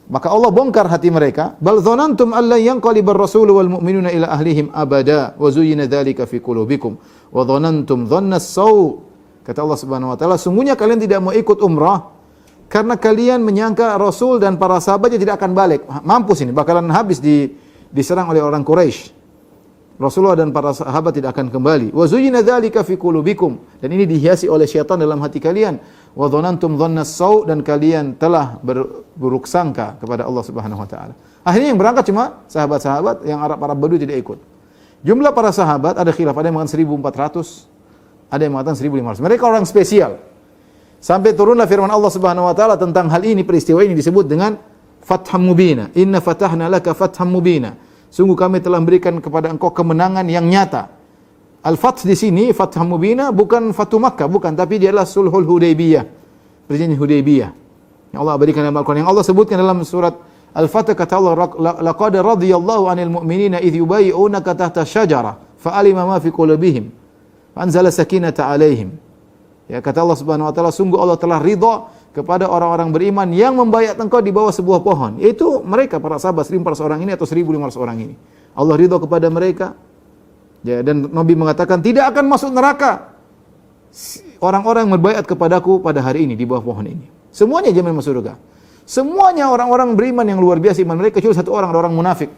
Maka Allah bongkar hati mereka. Bal dzanantum alla yanqalibar rasulu wal mu'minuna ila ahlihim abada wa zuyyina dzalika fi qulubikum wa dzanantum dhannas saw. Kata Allah Subhanahu wa taala, sungguhnya kalian tidak mau ikut umrah karena kalian menyangka Rasul dan para sahabatnya tidak akan balik. Mampus ini, bakalan habis diserang oleh orang Quraisy. Rasulullah dan para sahabat tidak akan kembali. Wa zuyyina dzalika fi qulubikum, dan ini dihiasi oleh syaitan dalam hati kalian. Wa dhanantum dhannas saw, dan kalian telah berburuk sangka kepada Allah Subhanahu wa taala. Akhirnya yang berangkat cuma sahabat-sahabat, yang Arab Badui tidak ikut. Jumlah para sahabat ada khilaf, ada yang mengatakan 1.400, ada yang mengatakan 1.500. Mereka orang spesial. Sampai turunlah firman Allah Subhanahu wa taala tentang hal ini, peristiwa ini disebut dengan Fatham Mubina. Inna fatahna laka fatham mubina. Sungguh kami telah memberikan kepada engkau kemenangan yang nyata. Al-Fath di sini, Fathah Mubina, bukan Fatu Makkah, bukan, tapi dia adalah Sulhul Hudaybiyah. Perjanjian Hudaybiyah. Yang Allah abadikan dalam Al-Quran. Yang Allah sebutkan dalam surat Al-Fatah, kata Allah, laqad radiyallahu 'anil mu'minina idh yubayyi'unaka tahta syajara fa'alima ma fi qulubihim fa anzala sakinata 'alaihim. Ya, kata Allah Subhanahu wa taala, sungguh Allah telah ridha kepada orang-orang beriman yang membayat engkau di bawah sebuah pohon. Yaitu mereka para sahabat 1.400 orang ini atau 1.500 orang ini. Allah ridha kepada mereka. Ya, dan Nabi mengatakan tidak akan masuk neraka orang-orang yang berbayat kepadaku pada hari ini di bawah pohon ini. Semuanya jamin masuk surga. Semuanya orang-orang beriman yang luar biasa iman mereka, kecuali satu orang, ada orang munafik.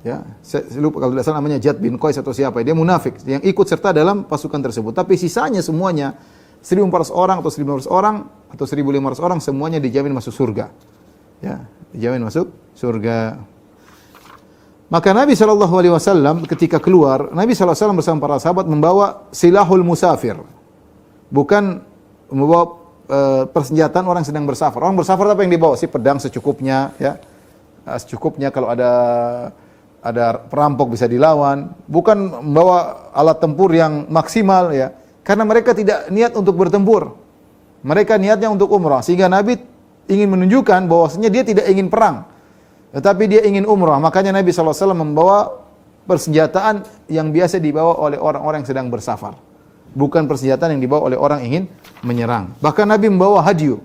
Ya, saya lupa kalau tidak salah namanya Jad bin Qais atau siapa, dia munafik yang ikut serta dalam pasukan tersebut. Tapi sisanya semuanya 1.400 orang atau 1.500 orang atau 1.500 orang semuanya dijamin masuk surga. Ya, dijamin masuk surga. Maka Nabi SAW ketika keluar, Nabi SAW bersama para sahabat membawa silahul musafir. Bukan membawa persenjataan orang sedang bersafar. Orang bersafar apa yang dibawa? Si pedang secukupnya, ya. Secukupnya kalau ada perampok bisa dilawan, bukan membawa alat tempur yang maksimal, ya. Karena mereka tidak niat untuk bertempur. Mereka niatnya untuk umrah. Sehingga Nabi ingin menunjukkan bahwasanya dia tidak ingin perang, tetapi dia ingin umrah. Makanya Nabi SAW membawa persenjataan yang biasa dibawa oleh orang-orang yang sedang bersafar. Bukan persenjataan yang dibawa oleh orang yang ingin menyerang. Bahkan Nabi membawa hadyu.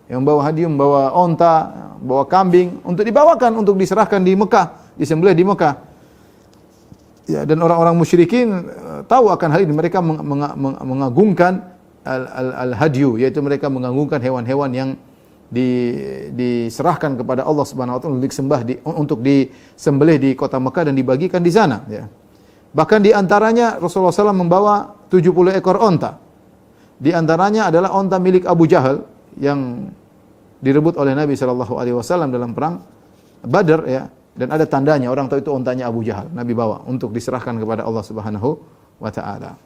Yang membawa hadyu, membawa onta, membawa kambing untuk dibawakan, untuk diserahkan di Mekah, disembelih di Mekah. Ya, dan orang-orang musyrikin tahu akan hal ini. Mereka mengagungkan al-hadyu, yaitu mereka mengagungkan hewan-hewan yang diserahkan kepada Allah Subhanahu wa taala untuk disembelih di kota Mekah dan dibagikan di sana, ya. Bahkan di antaranya Rasulullah SAW membawa 70 ekor onta. Di antaranya adalah onta milik Abu Jahal yang direbut oleh Nabi SAW dalam perang Badar, ya. Dan ada tandanya, orang tahu itu ontanya Abu Jahal. Nabi bawa untuk diserahkan kepada Allah Subhanahu wa taala.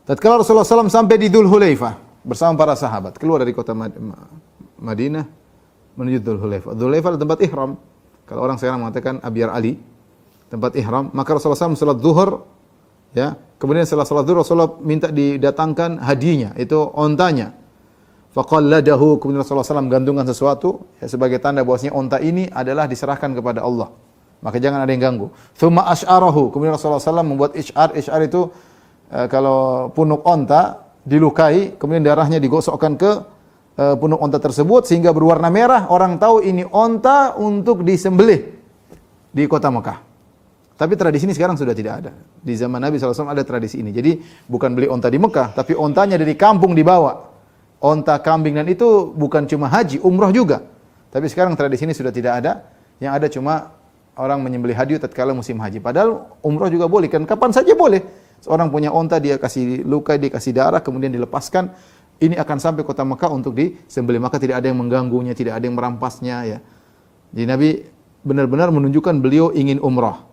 Tatkala Rasulullah SAW sampai di Dzul Hulaifah bersama para sahabat, keluar dari kota Madinah menuju Dzul Hulaifah. Dzul Hulaifah adalah tempat ihram. Kalau orang sekarang mengatakan Abyar Ali, tempat ihram. Maka Rasulullah SAW salat zuhur, ya. Kemudian setelah salat zuhur Rasulullah minta didatangkan hadiahnya, itu ontanya. Faqalladahu, kemudian Rasulullah SAW gantungkan sesuatu, ya, sebagai tanda bahwasanya onta ini adalah diserahkan kepada Allah. Maka jangan ada yang ganggu. Tsumma asy'arahu, kemudian Rasulullah SAW membuat isy'ar. Isy'ar itu kalau punuk onta dilukai, kemudian darahnya digosokkan ke punuk onta tersebut sehingga berwarna merah, orang tahu ini onta untuk disembelih di kota Mekah. Tapi tradisi ini sekarang sudah tidak ada. Di zaman Nabi SAW ada tradisi ini. Jadi bukan beli onta di Mekah, tapi ontanya dari kampung dibawa. Onta, kambing, dan itu bukan cuma haji, umrah juga. Tapi sekarang tradisi ini sudah tidak ada. Yang ada cuma orang menyembelih hadiah tatkala musim haji. Padahal umrah juga boleh, kan kapan saja boleh. Seorang punya onta, dia kasih luka, dia kasih darah, kemudian dilepaskan. Ini akan sampai kota Mekah untuk disembelih. Maka tidak ada yang mengganggunya, tidak ada yang merampasnya, ya. Jadi Nabi benar-benar menunjukkan beliau ingin umrah.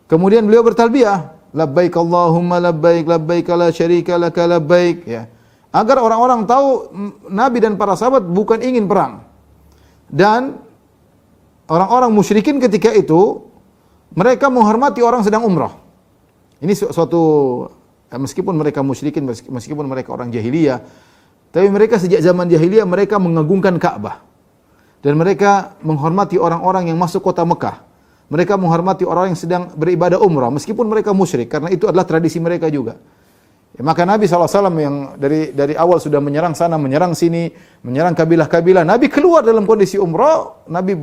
Kemudian beliau bertalbiyah, labbaik Allahumma labbaik, labbaik la syarika laka labbaik, ya. Agar orang-orang tahu Nabi dan para sahabat bukan ingin perang. Dan orang-orang musyrikin ketika itu mereka menghormati orang sedang umrah. Ini suatu, meskipun mereka musyrikin, meskipun mereka orang jahiliyah, tapi mereka sejak zaman jahiliyah mereka mengagungkan Ka'bah. Dan mereka menghormati orang-orang yang masuk kota Mekah. Mereka menghormati orang yang sedang beribadah umrah meskipun mereka musyrik, karena itu adalah tradisi mereka juga. Ya, maka Nabi SAW yang dari awal sudah menyerang sana, menyerang sini, menyerang kabilah-kabilah. Nabi keluar dalam kondisi umrah, Nabi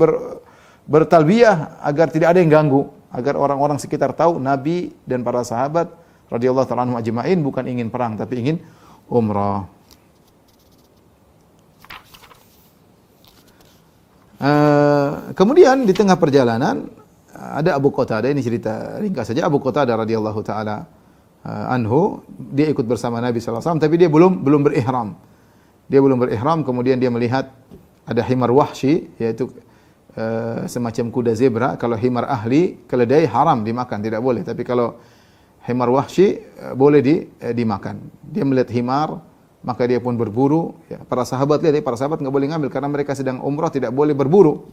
bertalbiyah agar tidak ada yang ganggu, agar orang-orang sekitar tahu Nabi dan para sahabat radhiyallahu ta'ala anhum ajma'in bukan ingin perang tapi ingin umrah. Kemudian di tengah perjalanan ada Abu Qatadah, ini cerita ringkas saja. Abu Qatadah radhiyallahu ta'ala anhu, dia ikut bersama Nabi SAW, tapi dia belum berihram. Dia belum berihram, kemudian dia melihat ada himar wahsy, yaitu semacam kuda zebra. Kalau himar ahli, keledai haram dimakan, tidak boleh. Tapi kalau himar wahsy boleh dimakan. Dia melihat himar, maka dia pun berburu. Ya, para sahabat lihat, para sahabat nggak boleh ngambil karena mereka sedang umrah, tidak boleh berburu.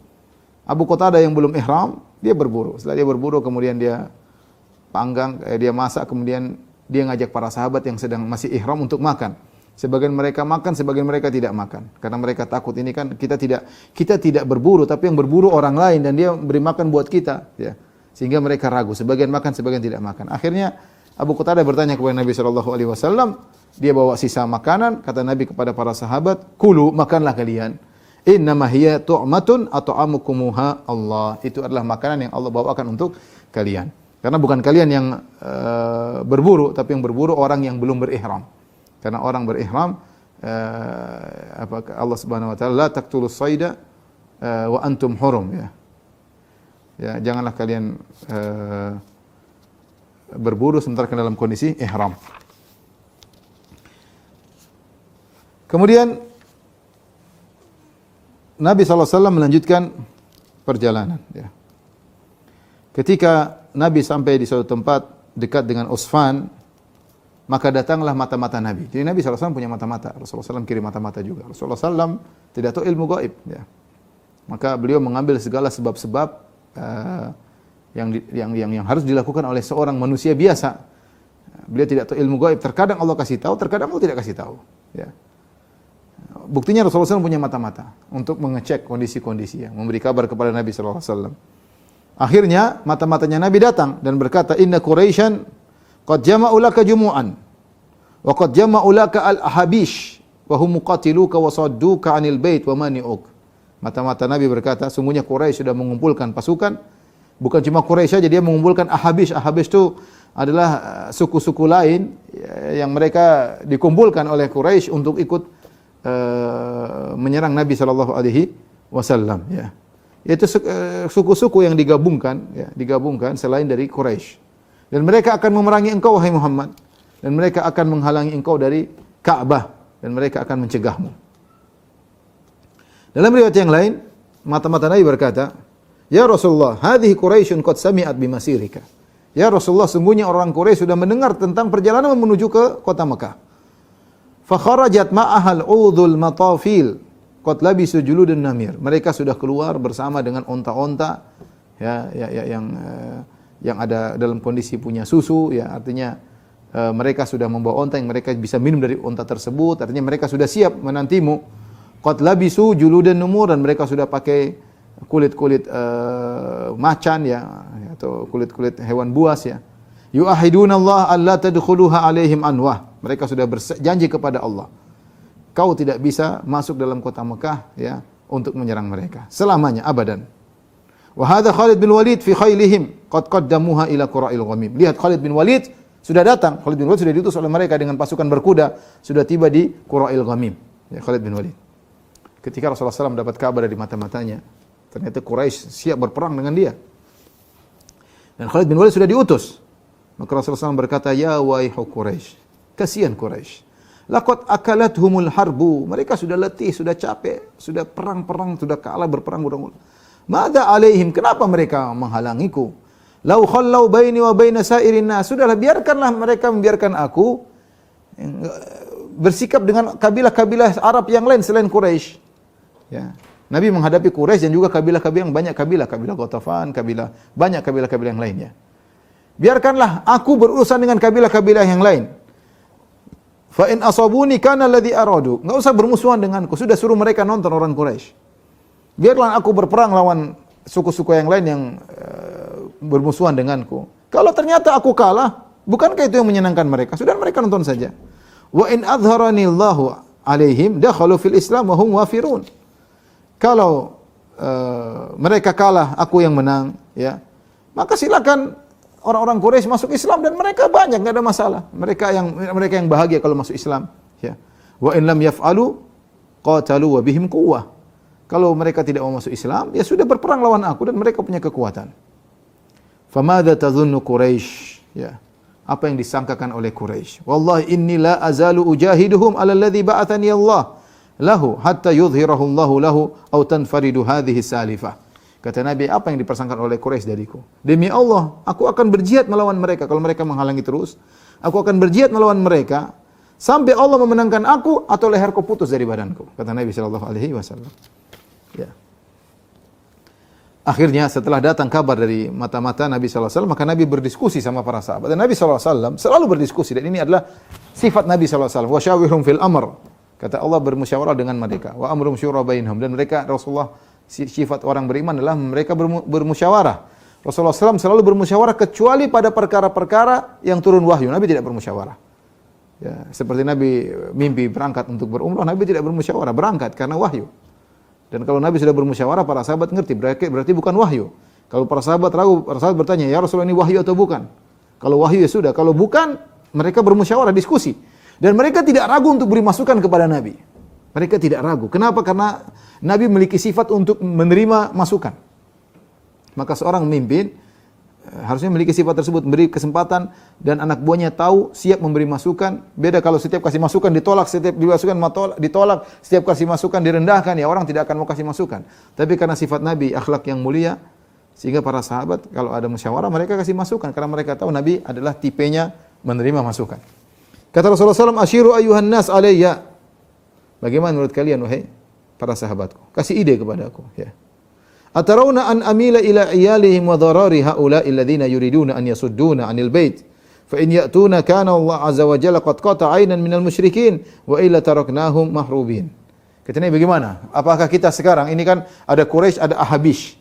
Abu Qatadah yang belum ihram, dia berburu. Setelah dia berburu, kemudian dia panggang, dia masak, kemudian dia ngajak para sahabat yang sedang masih ihram untuk makan. Sebagian mereka makan, sebagian mereka tidak makan. Karena mereka takut ini kan kita tidak berburu, tapi yang berburu orang lain dan dia beri makan buat kita, ya. Sehingga mereka ragu, sebagian makan, sebagian tidak makan. Akhirnya Abu Qatadah bertanya kepada Nabi SAW, dia bawa sisa makanan, kata Nabi kepada para sahabat, "Kulu, makanlah kalian. Innama hiya tu'matun at'amukumuha Allah." Itu adalah makanan yang Allah bawakan untuk kalian. Karena bukan kalian yang berburu, tapi yang berburu orang yang belum berihram. Karena orang berihram, Allah Subhanahu wa taala, la taqtulus sayda wa antum hurum, ya. Ya, janganlah kalian berburu sementara dalam kondisi ihram. Kemudian Nabi SAW melanjutkan perjalanan, ya. Ketika Nabi sampai di suatu tempat dekat dengan Usfan, maka datanglah mata-mata Nabi. Jadi Nabi SAW punya mata-mata. Rasulullah SAW kirim mata-mata juga. Rasulullah SAW tidak tahu ilmu gaib, ya. Maka beliau mengambil segala sebab-sebab yang harus dilakukan oleh seorang manusia biasa. Beliau tidak tahu ilmu gaib. Terkadang Allah kasih tahu, terkadang Allah tidak kasih tahu, ya. Buktinya Rasulullah SAW punya mata-mata untuk mengecek kondisi-kondisi, ya, memberi kabar kepada Nabi SAW. Akhirnya mata-matanya Nabi datang dan berkata, "Inna Quraisyan qad jama'u laka jumu'an wa qad jama'u laka al-ahabish wa hum muqatiluka wa sadduka 'anil bait wa mani'uk." Mata-mata Nabi berkata, sungguhnya Quraisy sudah mengumpulkan pasukan. Bukan cuma Quraisy saja, dia mengumpulkan Ahabish. Ahabish itu adalah suku-suku lain yang mereka dikumpulkan oleh Quraisy untuk ikut menyerang Nabi sallallahu alaihi wasallam, ya. Itu suku-suku yang digabungkan, ya, digabungkan selain dari Quraisy. Dan mereka akan memerangi engkau, wahai Muhammad, dan mereka akan menghalangi engkau dari Ka'bah, dan mereka akan mencegahmu. Dalam riwayat yang lain, mata-mata Nabi berkata, "Ya Rasulullah, hadhihi Quraisyun qad sami'at bimasirika." Ya Rasulullah, sungguhnya orang Quraisy sudah mendengar tentang perjalanan menuju ke kota Mekah. Fa kharajat ma'ahal udhul matafil qad labisu juludan namir. Mereka sudah keluar bersama dengan onta-onta, ya, yang ada dalam kondisi punya susu, ya, artinya mereka sudah membawa onta yang mereka bisa minum dari onta tersebut, artinya mereka sudah siap menantimu. Qad labisu juludan numur, dan mereka sudah pakai kulit-kulit macan, ya, atau kulit-kulit hewan buas, ya. Yu'ahiduna Allah alla tadkhuluha alaihim anwah. Mereka sudah berjanji kepada Allah, kau tidak bisa masuk dalam kota Mekah, ya, untuk menyerang mereka selamanya, abadan. Wa hadha Khalid bin Walid fi khailihim qad qaddamuha ila Qura'il Ghamim. Lihat, Khalid bin Walid sudah datang. Khalid bin Walid sudah diutus oleh mereka dengan pasukan berkuda, sudah tiba di Qura'il Ghamim, ya, Khalid bin Walid. Ketika Rasulullah SAW dapat kabar dari mata-matanya, ternyata Quraisy siap berperang dengan dia. Dan Khalid bin Walid sudah diutus. Maka Rasulullah SAW berkata, "Ya waihu Quraisy, kasihan Quraisy. Laqad akalathumul harbu." Mereka sudah letih, sudah capek, sudah perang-perang, sudah kalah berperang berulang-ulang. "Madza alaihim?" Kenapa mereka menghalangiku? "Lau khallau baini wa baina sairin nas." Sudahlah, biarkanlah mereka membiarkan aku bersikap dengan kabilah-kabilah Arab yang lain selain Quraisy. Ya. Nabi menghadapi Quraisy dan juga kabilah-kabilah yang banyak, kabilah Ghatafan, banyak kabilah-kabilah yang lainnya. Biarkanlah aku berurusan dengan kabilah-kabilah yang lain. Fa in asabuni kana alladhi aradu. Enggak usah bermusuhan denganku. Sudah suruh mereka nonton orang Quraisy. Biarlah aku berperang lawan suku-suku yang lain yang bermusuhan denganku. Kalau ternyata aku kalah, bukankah itu yang menyenangkan mereka? Sudah mereka nonton saja. Wa in adharani Allahu alaihim dakhalu fil Islam wa hum wafirun. Kalau mereka kalah, aku yang menang, ya, maka silakan orang-orang Quraisy masuk Islam dan mereka banyak, enggak ada masalah. Mereka yang bahagia kalau masuk Islam, ya. Wa in lam yaf'alu qatalu wa bihim quwwah. Kalau mereka tidak mau masuk Islam, ya sudah berperang lawan aku dan mereka punya kekuatan. Famadza tadhunnu Quraisy, ya. Apa yang disangkakan oleh Quraisy? Wallahi inni la azalu ujahiduhum ala alladhi ba'athani Allah lahu hatta yudhhirahu Allahu lahu aw tanfaridu hadhihi salifah. Kata Nabi, apa yang dipersangkakan oleh Quraisy dariku? Demi Allah, aku akan berjihad melawan mereka kalau mereka menghalangi terus. Aku akan berjihad melawan mereka sampai Allah memenangkan aku atau leherku putus dari badanku. Kata Nabi sallallahu alaihi wasallam. Ya. Akhirnya setelah datang kabar dari mata-mata Nabi SAW, maka Nabi berdiskusi sama para sahabat. Dan Nabi SAW selalu berdiskusi. Dan ini adalah sifat Nabi SAW. Wa syawirhum fil amr. Kata Allah, bermusyawarah dengan mereka. Wa amrum syura bainhum. Dan mereka, Rasulullah, sifat orang beriman adalah mereka bermusyawarah. Rasulullah SAW selalu bermusyawarah kecuali pada perkara-perkara yang turun wahyu. Nabi tidak bermusyawarah. Ya, seperti Nabi mimpi berangkat untuk berumrah, Nabi tidak bermusyawarah, berangkat karena wahyu. Dan kalau Nabi sudah bermusyawarah, para sahabat ngerti, berarti bukan wahyu. Kalau para sahabat ragu, para sahabat bertanya, ya Rasulullah, ini wahyu atau bukan? Kalau wahyu ya sudah, kalau bukan, mereka bermusyawarah, diskusi. Dan mereka tidak ragu untuk beri masukan kepada Nabi. Mereka tidak ragu. Kenapa? Karena Nabi memiliki sifat untuk menerima masukan. Maka seorang pemimpin harusnya memiliki sifat tersebut, memberi kesempatan dan anak buahnya tahu siap memberi masukan. Beda kalau setiap kasih masukan ditolak, setiap dimasukan ditolak, setiap kasih masukan direndahkan, ya orang tidak akan mau kasih masukan. Tapi karena sifat Nabi akhlak yang mulia, sehingga para sahabat kalau ada musyawarah mereka kasih masukan karena mereka tahu Nabi adalah tipenya menerima masukan. Kata Rasulullah SAW, "Asyiru ayyuhan nas alayya." Bagaimana menurut kalian wahai para sahabatku? Kasih ide kepadaku, ya. Atarawna an amila ila iyalihim wa dharari haula'i alladhina yuriduna an yasudduna 'anil bait fa in ya'tuna kana Allah 'azza wa jalla qad qata'a 'aynan minal musyrikin wa illa taraknahum mahrubin. Kata Nabi, bagaimana? Apakah kita sekarang ini kan ada Quraisy, ada Ahabish.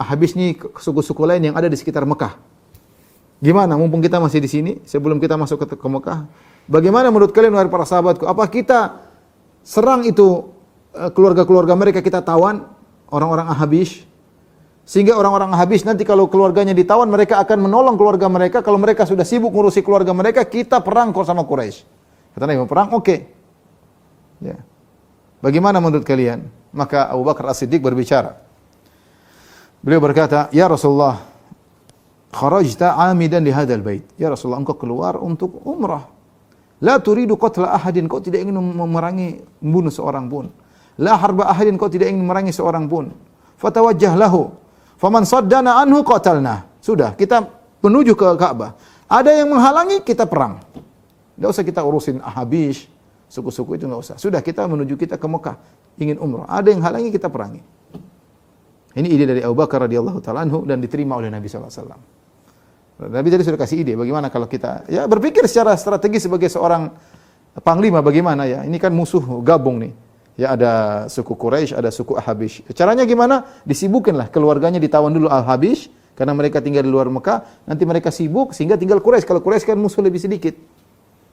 Ahabish ini suku-suku lain yang ada di sekitar Mekah. Gimana mumpung kita masih di sini sebelum kita masuk ke Mekah? Bagaimana menurut kalian wahai para sahabatku? Apa kita serang itu keluarga-keluarga mereka, kita tawan orang-orang Ahabish, sehingga orang-orang Ahabish nanti kalau keluarganya ditawan, mereka akan menolong keluarga mereka. Kalau mereka sudah sibuk ngurusi keluarga mereka, kita perang kok sama Quraisy. Kata Nabi, mau perang? Oke. Ya. Bagaimana menurut kalian? Maka Abu Bakar As-Siddiq berbicara. Beliau berkata, "Ya Rasulullah, kharajta 'amidan li hadzal bait." Ya Rasulullah, engkau keluar untuk umrah. La turidu qatla ahadin, kau tidak ingin memerangi, membunuh seorang pun. La harba ahadin, kau tidak ingin memerangi seorang pun. Fatawajjah lahu. Faman saddana anhu qatalna. Sudah, kita menuju ke Ka'bah. Ada yang menghalangi, kita perang. Tidak usah kita urusin Ahabish, suku-suku itu enggak usah. Sudah, kita menuju kita ke Mekah, ingin umrah. Ada yang halangi, kita perangi. Ini ide dari Abu Bakar radhiyallahu ta'ala anhu dan diterima oleh Nabi sallallahu alaihi wasallam. Nabi tadi sudah kasih ide bagaimana kalau kita ya berpikir secara strategi sebagai seorang panglima, bagaimana ya? Ini kan musuh gabung nih. Ya ada suku Quraisy, ada suku Ahabish. Caranya gimana? Disibukinlah keluarganya, ditawan dulu Ahabish karena mereka tinggal di luar Mekah, nanti mereka sibuk sehingga tinggal Quraisy. Kalau Quraisy kan musuh lebih sedikit.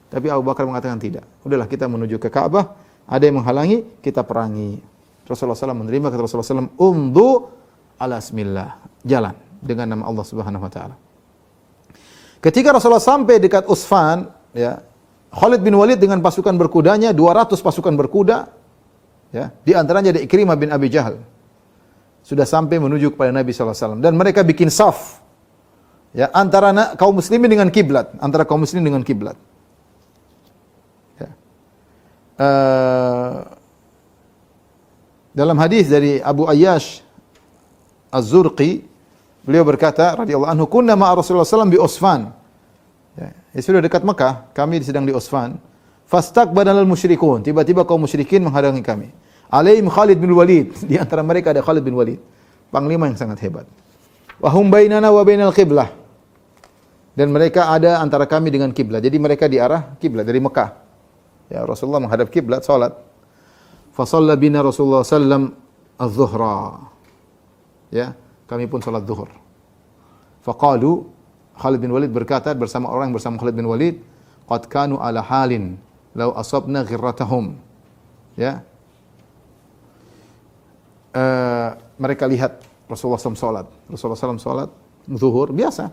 Tapi Abu Bakar mengatakan tidak. Udahlah kita menuju ke Ka'bah, ada yang menghalangi, kita perangi. Rasulullah SAW menerima, kata Rasulullah SAW, "Umdu ala bismillah." Jalan dengan nama Allah Subhanahu wa taala. Ketika Rasulullah sampai dekat Usfan, ya, Khalid bin Walid dengan pasukan berkudanya, 200 pasukan berkuda, ya, di antaranya ada Ikrimah bin Abi Jahal. Sudah sampai menuju kepada Nabi sallallahu alaihi wasallam dan mereka bikin saf. Ya, antara kaum muslimin dengan kiblat, antara kaum muslimin dengan kiblat. Ya. Dalam hadis dari Abu Ayyash Az-Zurqi, beliau berkata radhiyallahu anhu, "Kunna ma'a Rasulullah sallallahu alaihi wasallam bi Usfan." Ya, sudah dekat Mekah, kami sedang di Usfan. Fastaqbalal musyrikun, tiba-tiba kaum musyrikin menghadangi kami. Alaihim Khalid bin Walid, di antara mereka ada Khalid bin Walid, panglima yang sangat hebat. Wa hum bainana wa bainal qiblah. Dan mereka ada antara kami dengan kiblat. Jadi mereka di arah kiblat dari Mekah. Ya, Rasulullah menghadap kiblat salat. Fa shalla bina Rasulullah sallam adh-dhuhra. Ya, kami pun salat zuhur. Faqalu, Khalid bin Walid berkata bersama Khalid bin Walid, "Qad kanu ala halin law asabna ghirratahum." Ya. Mereka lihat Rasulullah SAW salat. Rasulullah SAW salat zuhur biasa.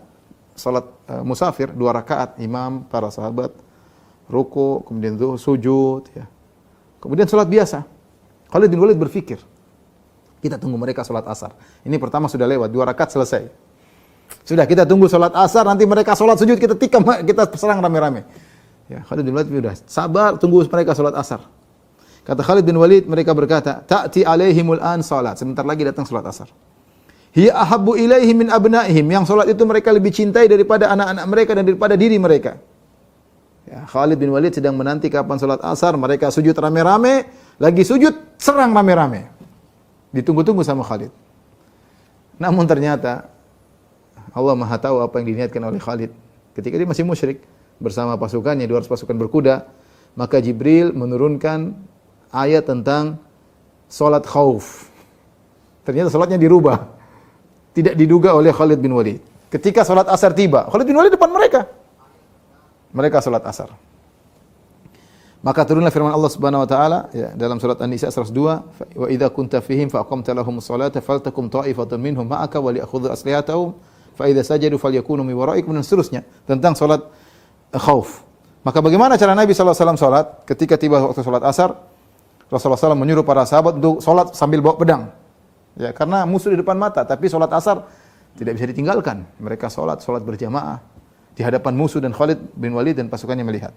Salat musafir 2 rakaat, imam, para sahabat ruku, kemudian sujud, ya. Kemudian salat biasa. Khalid bin Walid berpikir, kita tunggu mereka salat asar. Ini pertama sudah lewat, 2 rakaat selesai. Sudah, kita tunggu salat asar, nanti mereka salat sujud, kita tikam, kita serang rame-rame. Ya, Khalid bin Walid sudah sabar, tunggu mereka salat asar. Kata Khalid bin Walid, mereka berkata, "Ta'ti alaihimul an salat." Sebentar lagi datang salat asar. "Hiya ahabbu ilaihim min abnaihim." Yang salat itu mereka lebih cintai daripada anak-anak mereka dan daripada diri mereka. Ya, Khalid bin Walid sedang menanti kapan salat asar, mereka sujud rame-rame, lagi sujud serang rame-rame. Ditunggu-tunggu sama Khalid. Namun ternyata Allah Maha tahu apa yang diniatkan oleh Khalid. Ketika dia masih musyrik bersama pasukannya 200 pasukan berkuda, maka Jibril menurunkan ayat tentang salat khauf. Ternyata salatnya dirubah. Tidak diduga oleh Khalid bin Walid. Ketika salat asar tiba, Khalid bin Walid depan mereka. Mereka salat asar. Maka turunlah firman Allah Subhanahu wa taala ya, dalam surat An-Nisa 102, "Wa idza kunta fihim fa aqamta lahumus salata faltakum ta'ifatun minhum ma'aka wa li'khudhu aslihatahum fa idza sajadu falyakunu min wara'ikum," dan seterusnya tentang salat khauf. Maka bagaimana cara Nabi sallallahu alaihi wasallam salat? Ketika tiba waktu salat asar, Rasulullah SAW menyuruh para sahabat untuk salat sambil bawa pedang. Ya, karena musuh di depan mata, tapi salat asar tidak bisa ditinggalkan. Mereka salat berjamaah di hadapan musuh dan Khalid bin Walid dan pasukannya melihat.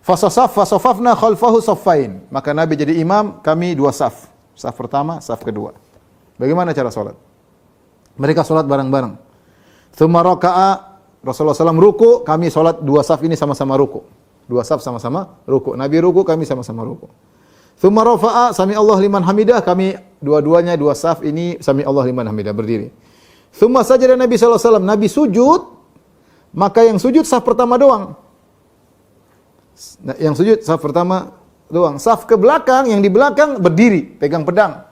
Fasafafna khalfahu saffain. Maka Nabi jadi imam, kami dua saf. Saf pertama, saf kedua. Bagaimana cara salat? Mereka salat bareng-bareng. Tsumma raka'a, Rasulullah SAW ruku, kami salat dua saf ini sama-sama ruku. Dua saf sama-sama ruku. Nabi ruku, kami sama-sama ruku. Tsumma rafa'a, sami Allah liman hamidah, kami dua-duanya dua saf ini sami Allah liman hamidah, berdiri. Tsumma sajada Nabi SAW, Nabi sujud, maka yang sujud saf pertama doang. Yang sujud saf pertama doang. Saf ke belakang, yang di belakang berdiri, pegang pedang,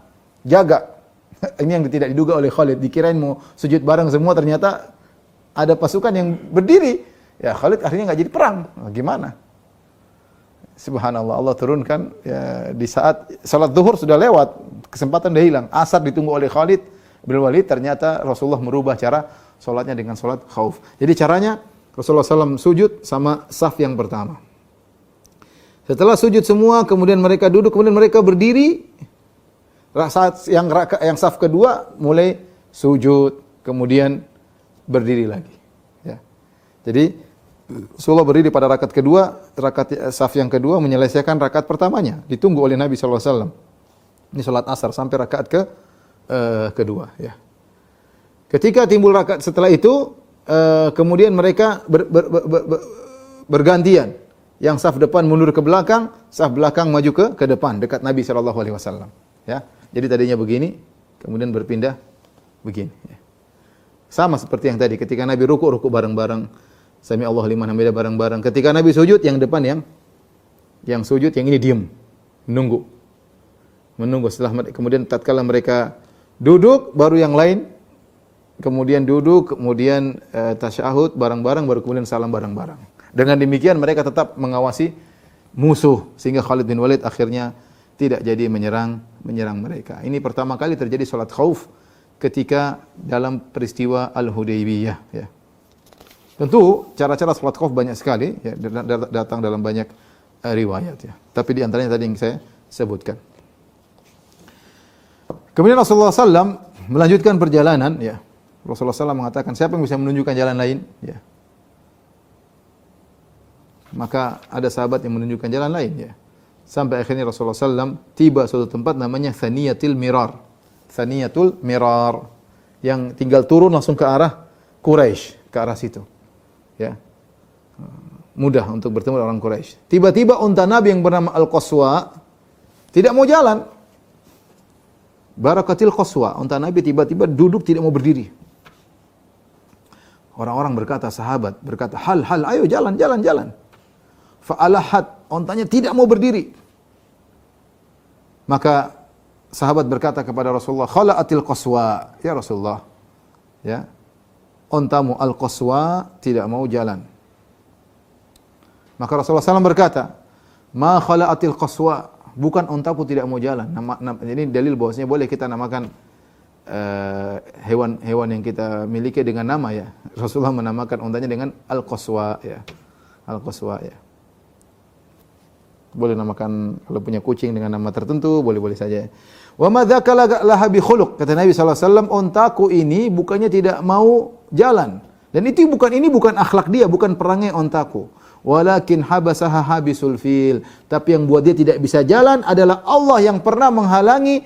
jaga. Ini yang tidak diduga oleh Khalid. Dikirain mau sujud bareng semua, ternyata ada pasukan yang berdiri. Ya Khalid akhirnya nggak jadi perang. Nah, gimana? Subhanallah, Allah turunkan ya, di saat salat zuhur sudah lewat, kesempatan sudah hilang. Asar ditunggu oleh Khalid bin Walid, ternyata Rasulullah merubah cara salatnya dengan salat khauf. Jadi caranya Rasulullah SAW sujud sama saf yang pertama. Setelah sujud semua, kemudian mereka duduk, kemudian mereka berdiri. Saat yang saf kedua mulai sujud, kemudian berdiri lagi. Ya. Jadi Rasulullah berdiri pada rakaat kedua, saf yang kedua menyelesaikan rakaat pertamanya, ditunggu oleh Nabi sallallahu alaihi wasallam. Ini salat asar sampai rakaat kedua. Ya. Ketika timbul rakaat setelah itu, kemudian mereka bergantian. Yang saf depan mundur ke belakang, saf belakang maju ke depan dekat Nabi sallallahu alaihi wasallam. Ya. Jadi tadinya begini, kemudian berpindah begini. Ya. Sama seperti yang tadi, ketika Nabi ruku bareng-bareng, sami Allah liman hamidah bareng-bareng. Ketika Nabi sujud, yang depan yang sujud, yang ini diam, menunggu. Setelah kemudian tatkala mereka duduk, baru yang lain kemudian duduk, kemudian tasyahud bareng-bareng, baru kemudian salam bareng-bareng. Dengan demikian mereka tetap mengawasi musuh sehingga Khalid bin Walid akhirnya tidak jadi menyerang mereka. Ini pertama kali terjadi salat khauf ketika dalam peristiwa Al-Hudaybiyah, ya. Tentu cara-cara salat khauf banyak sekali, ya, datang dalam banyak riwayat, ya. Tapi di antaranya tadi yang saya sebutkan. Kemudian Rasulullah SAW melanjutkan perjalanan, ya. Rasulullah SAW mengatakan, siapa yang bisa menunjukkan jalan lain? Ya. Maka ada sahabat yang menunjukkan jalan lain, ya. Sampai akhirnya Rasulullah SAW tiba suatu tempat namanya Thaniyatul Mirar. Thaniyatul Mirar, yang tinggal turun langsung ke arah Quraisy, ke arah situ. Ya. Mudah untuk bertemu dengan orang Quraisy. Tiba-tiba unta Nabi yang bernama Al-Qaswa tidak mau jalan. Barakatil Qaswa, unta Nabi tiba-tiba duduk tidak mau berdiri. Orang-orang berkata, sahabat berkata, hal, ayo jalan. Fa'alahat, ontanya tidak mau berdiri. Maka sahabat berkata kepada Rasulullah, khala'atil qaswa, ya Rasulullah, ya, ontamu al-qaswa tidak mau jalan. Maka Rasulullah SAW berkata, ma khala'atil qaswa, bukan ontaku tidak mau jalan. Ini dalil bahwasanya boleh kita namakan hewan yang kita miliki dengan nama, ya. Rasulullah menamakan ontanya dengan al-qaswa, ya. Al-qaswa, ya. Boleh namakan kalau punya kucing dengan nama tertentu, boleh-boleh saja. Wa ma dzaka laha bi khuluq, kata Nabi sallallahu alaihi wasallam, ontaku ini bukannya tidak mau jalan. Dan itu bukan akhlak dia, bukan perangai ontaku. Walakin habasaha habisul fil, tapi yang buat dia tidak bisa jalan adalah Allah yang pernah menghalangi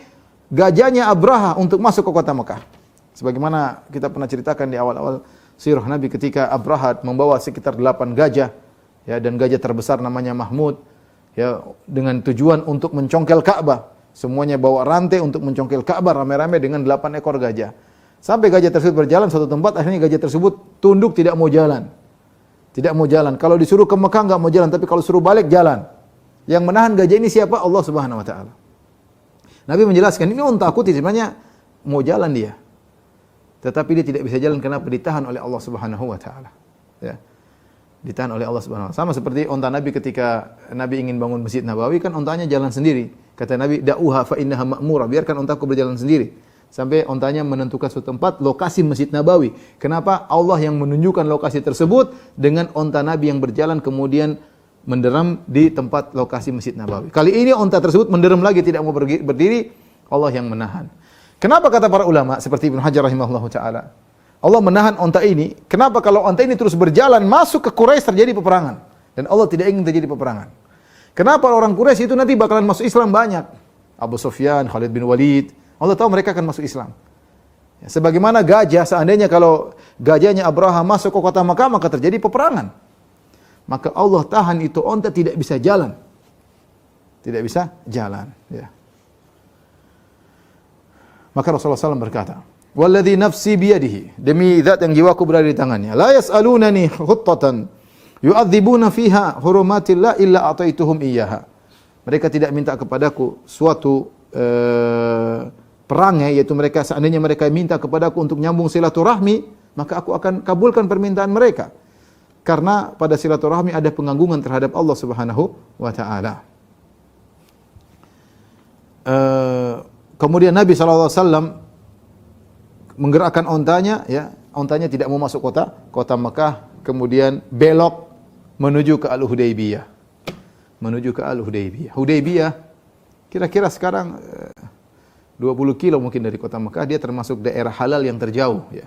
gajahnya Abraha untuk masuk ke kota Mekah. Sebagaimana kita pernah ceritakan di awal-awal sirah Nabi ketika Abraha membawa sekitar 8 gajah, ya, dan gajah terbesar namanya Mahmud, ya, dengan tujuan untuk mencongkel Ka'bah. Semuanya bawa rantai untuk mencongkel Ka'bah rame-rame dengan 8 ekor gajah. Sampai gajah tersebut berjalan suatu tempat, akhirnya gajah tersebut tunduk tidak mau jalan. Tidak mau jalan. Kalau disuruh ke Mekah enggak mau jalan, tapi kalau suruh balik jalan. Yang menahan gajah ini siapa? Allah Subhanahu wa taala. Nabi menjelaskan, ini unta aku sebenarnya mau jalan dia. Tetapi dia tidak bisa jalan kenapa? Ditahan oleh Allah Subhanahu wa taala. Ya. Ditahan oleh Allah Subhanahu wa taala. Sama seperti unta Nabi ketika Nabi ingin bangun Masjid Nabawi, kan untanya jalan sendiri. Kata Nabi, "Da'uha fa innaha ma'mura." Biarkan untaku berjalan sendiri. Sampai untanya menentukan suatu tempat lokasi Masjid Nabawi. Kenapa? Allah yang menunjukkan lokasi tersebut dengan unta Nabi yang berjalan kemudian menderam di tempat lokasi Masjid Nabawi. Kali ini unta tersebut menderam lagi tidak mau berdiri, Allah yang menahan. Kenapa kata para ulama seperti Ibnu Hajar rahimahullahu taala? Allah menahan unta ini. Kenapa kalau unta ini terus berjalan masuk ke Quraisy terjadi peperangan dan Allah tidak ingin terjadi peperangan. Kenapa orang Quraisy itu nanti bakalan masuk Islam banyak? Abu Sufyan, Khalid bin Walid, Allah tahu mereka akan masuk Islam. Ya, sebagaimana gajah, seandainya kalau gajahnya Abraham masuk ke kota Makkah maka terjadi peperangan. Maka Allah tahan itu unta tidak bisa jalan. Tidak bisa jalan, ya. Maka Rasulullah SAW berkata, "Walladzi nafsi biyadihi," demi zat yang jiwaku berada di tangannya, "la yas'alunani khuttatan yu'adzibuna fiha hurumatillah illa ataituhum iyyaha." Mereka tidak minta kepadaku suatu perangai, yaitu mereka seandainya mereka minta kepadaku untuk nyambung silaturahmi, maka aku akan kabulkan permintaan mereka. Karena pada silaturahmi ada penganggungan terhadap Allah Subhanahu wa taala. Kemudian Nabi SAW menggerakkan ontanya, ya, ontanya tidak mau masuk kota Mekah, kemudian belok menuju ke Al-Hudaybiyah. Menuju ke Al-Hudaybiyah. Hudaybiyah kira-kira sekarang 20 kilo mungkin dari kota Mekah, dia termasuk daerah halal yang terjauh, ya.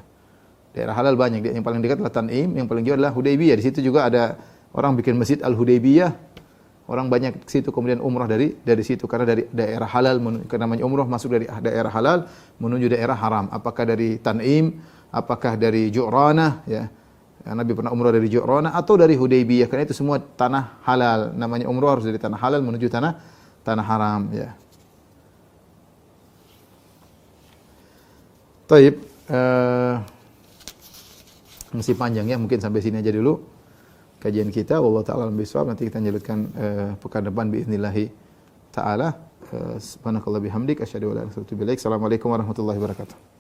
Daerah halal banyak, yang paling dekat adalah Tan'im, yang paling jauh adalah Hudaybiyah. Di situ juga ada orang bikin masjid Al-Hudaybiyah. Orang banyak ke situ kemudian umrah dari situ karena dari daerah halal, karena namanya umrah masuk dari daerah halal menuju daerah haram. Apakah dari Tan'im, apakah dari Ju'ranah, ya. Nabi pernah umrah dari Ju'ranah atau dari Hudaybiyah, karena itu semua tanah halal. Namanya umrah harus dari tanah halal menuju tanah haram, ya. Taib, masih panjang ya, mungkin sampai sini aja dulu kajian kita. Wallahu taala alam bisawab. Nanti kita lanjutkan pekan depan باذنillah taala. Subhanakallah bihamdik asyhadu an la ilaha illa anta astaghfiruka wa atubu ilaik. Assalamualaikum warahmatullahi wabarakatuh.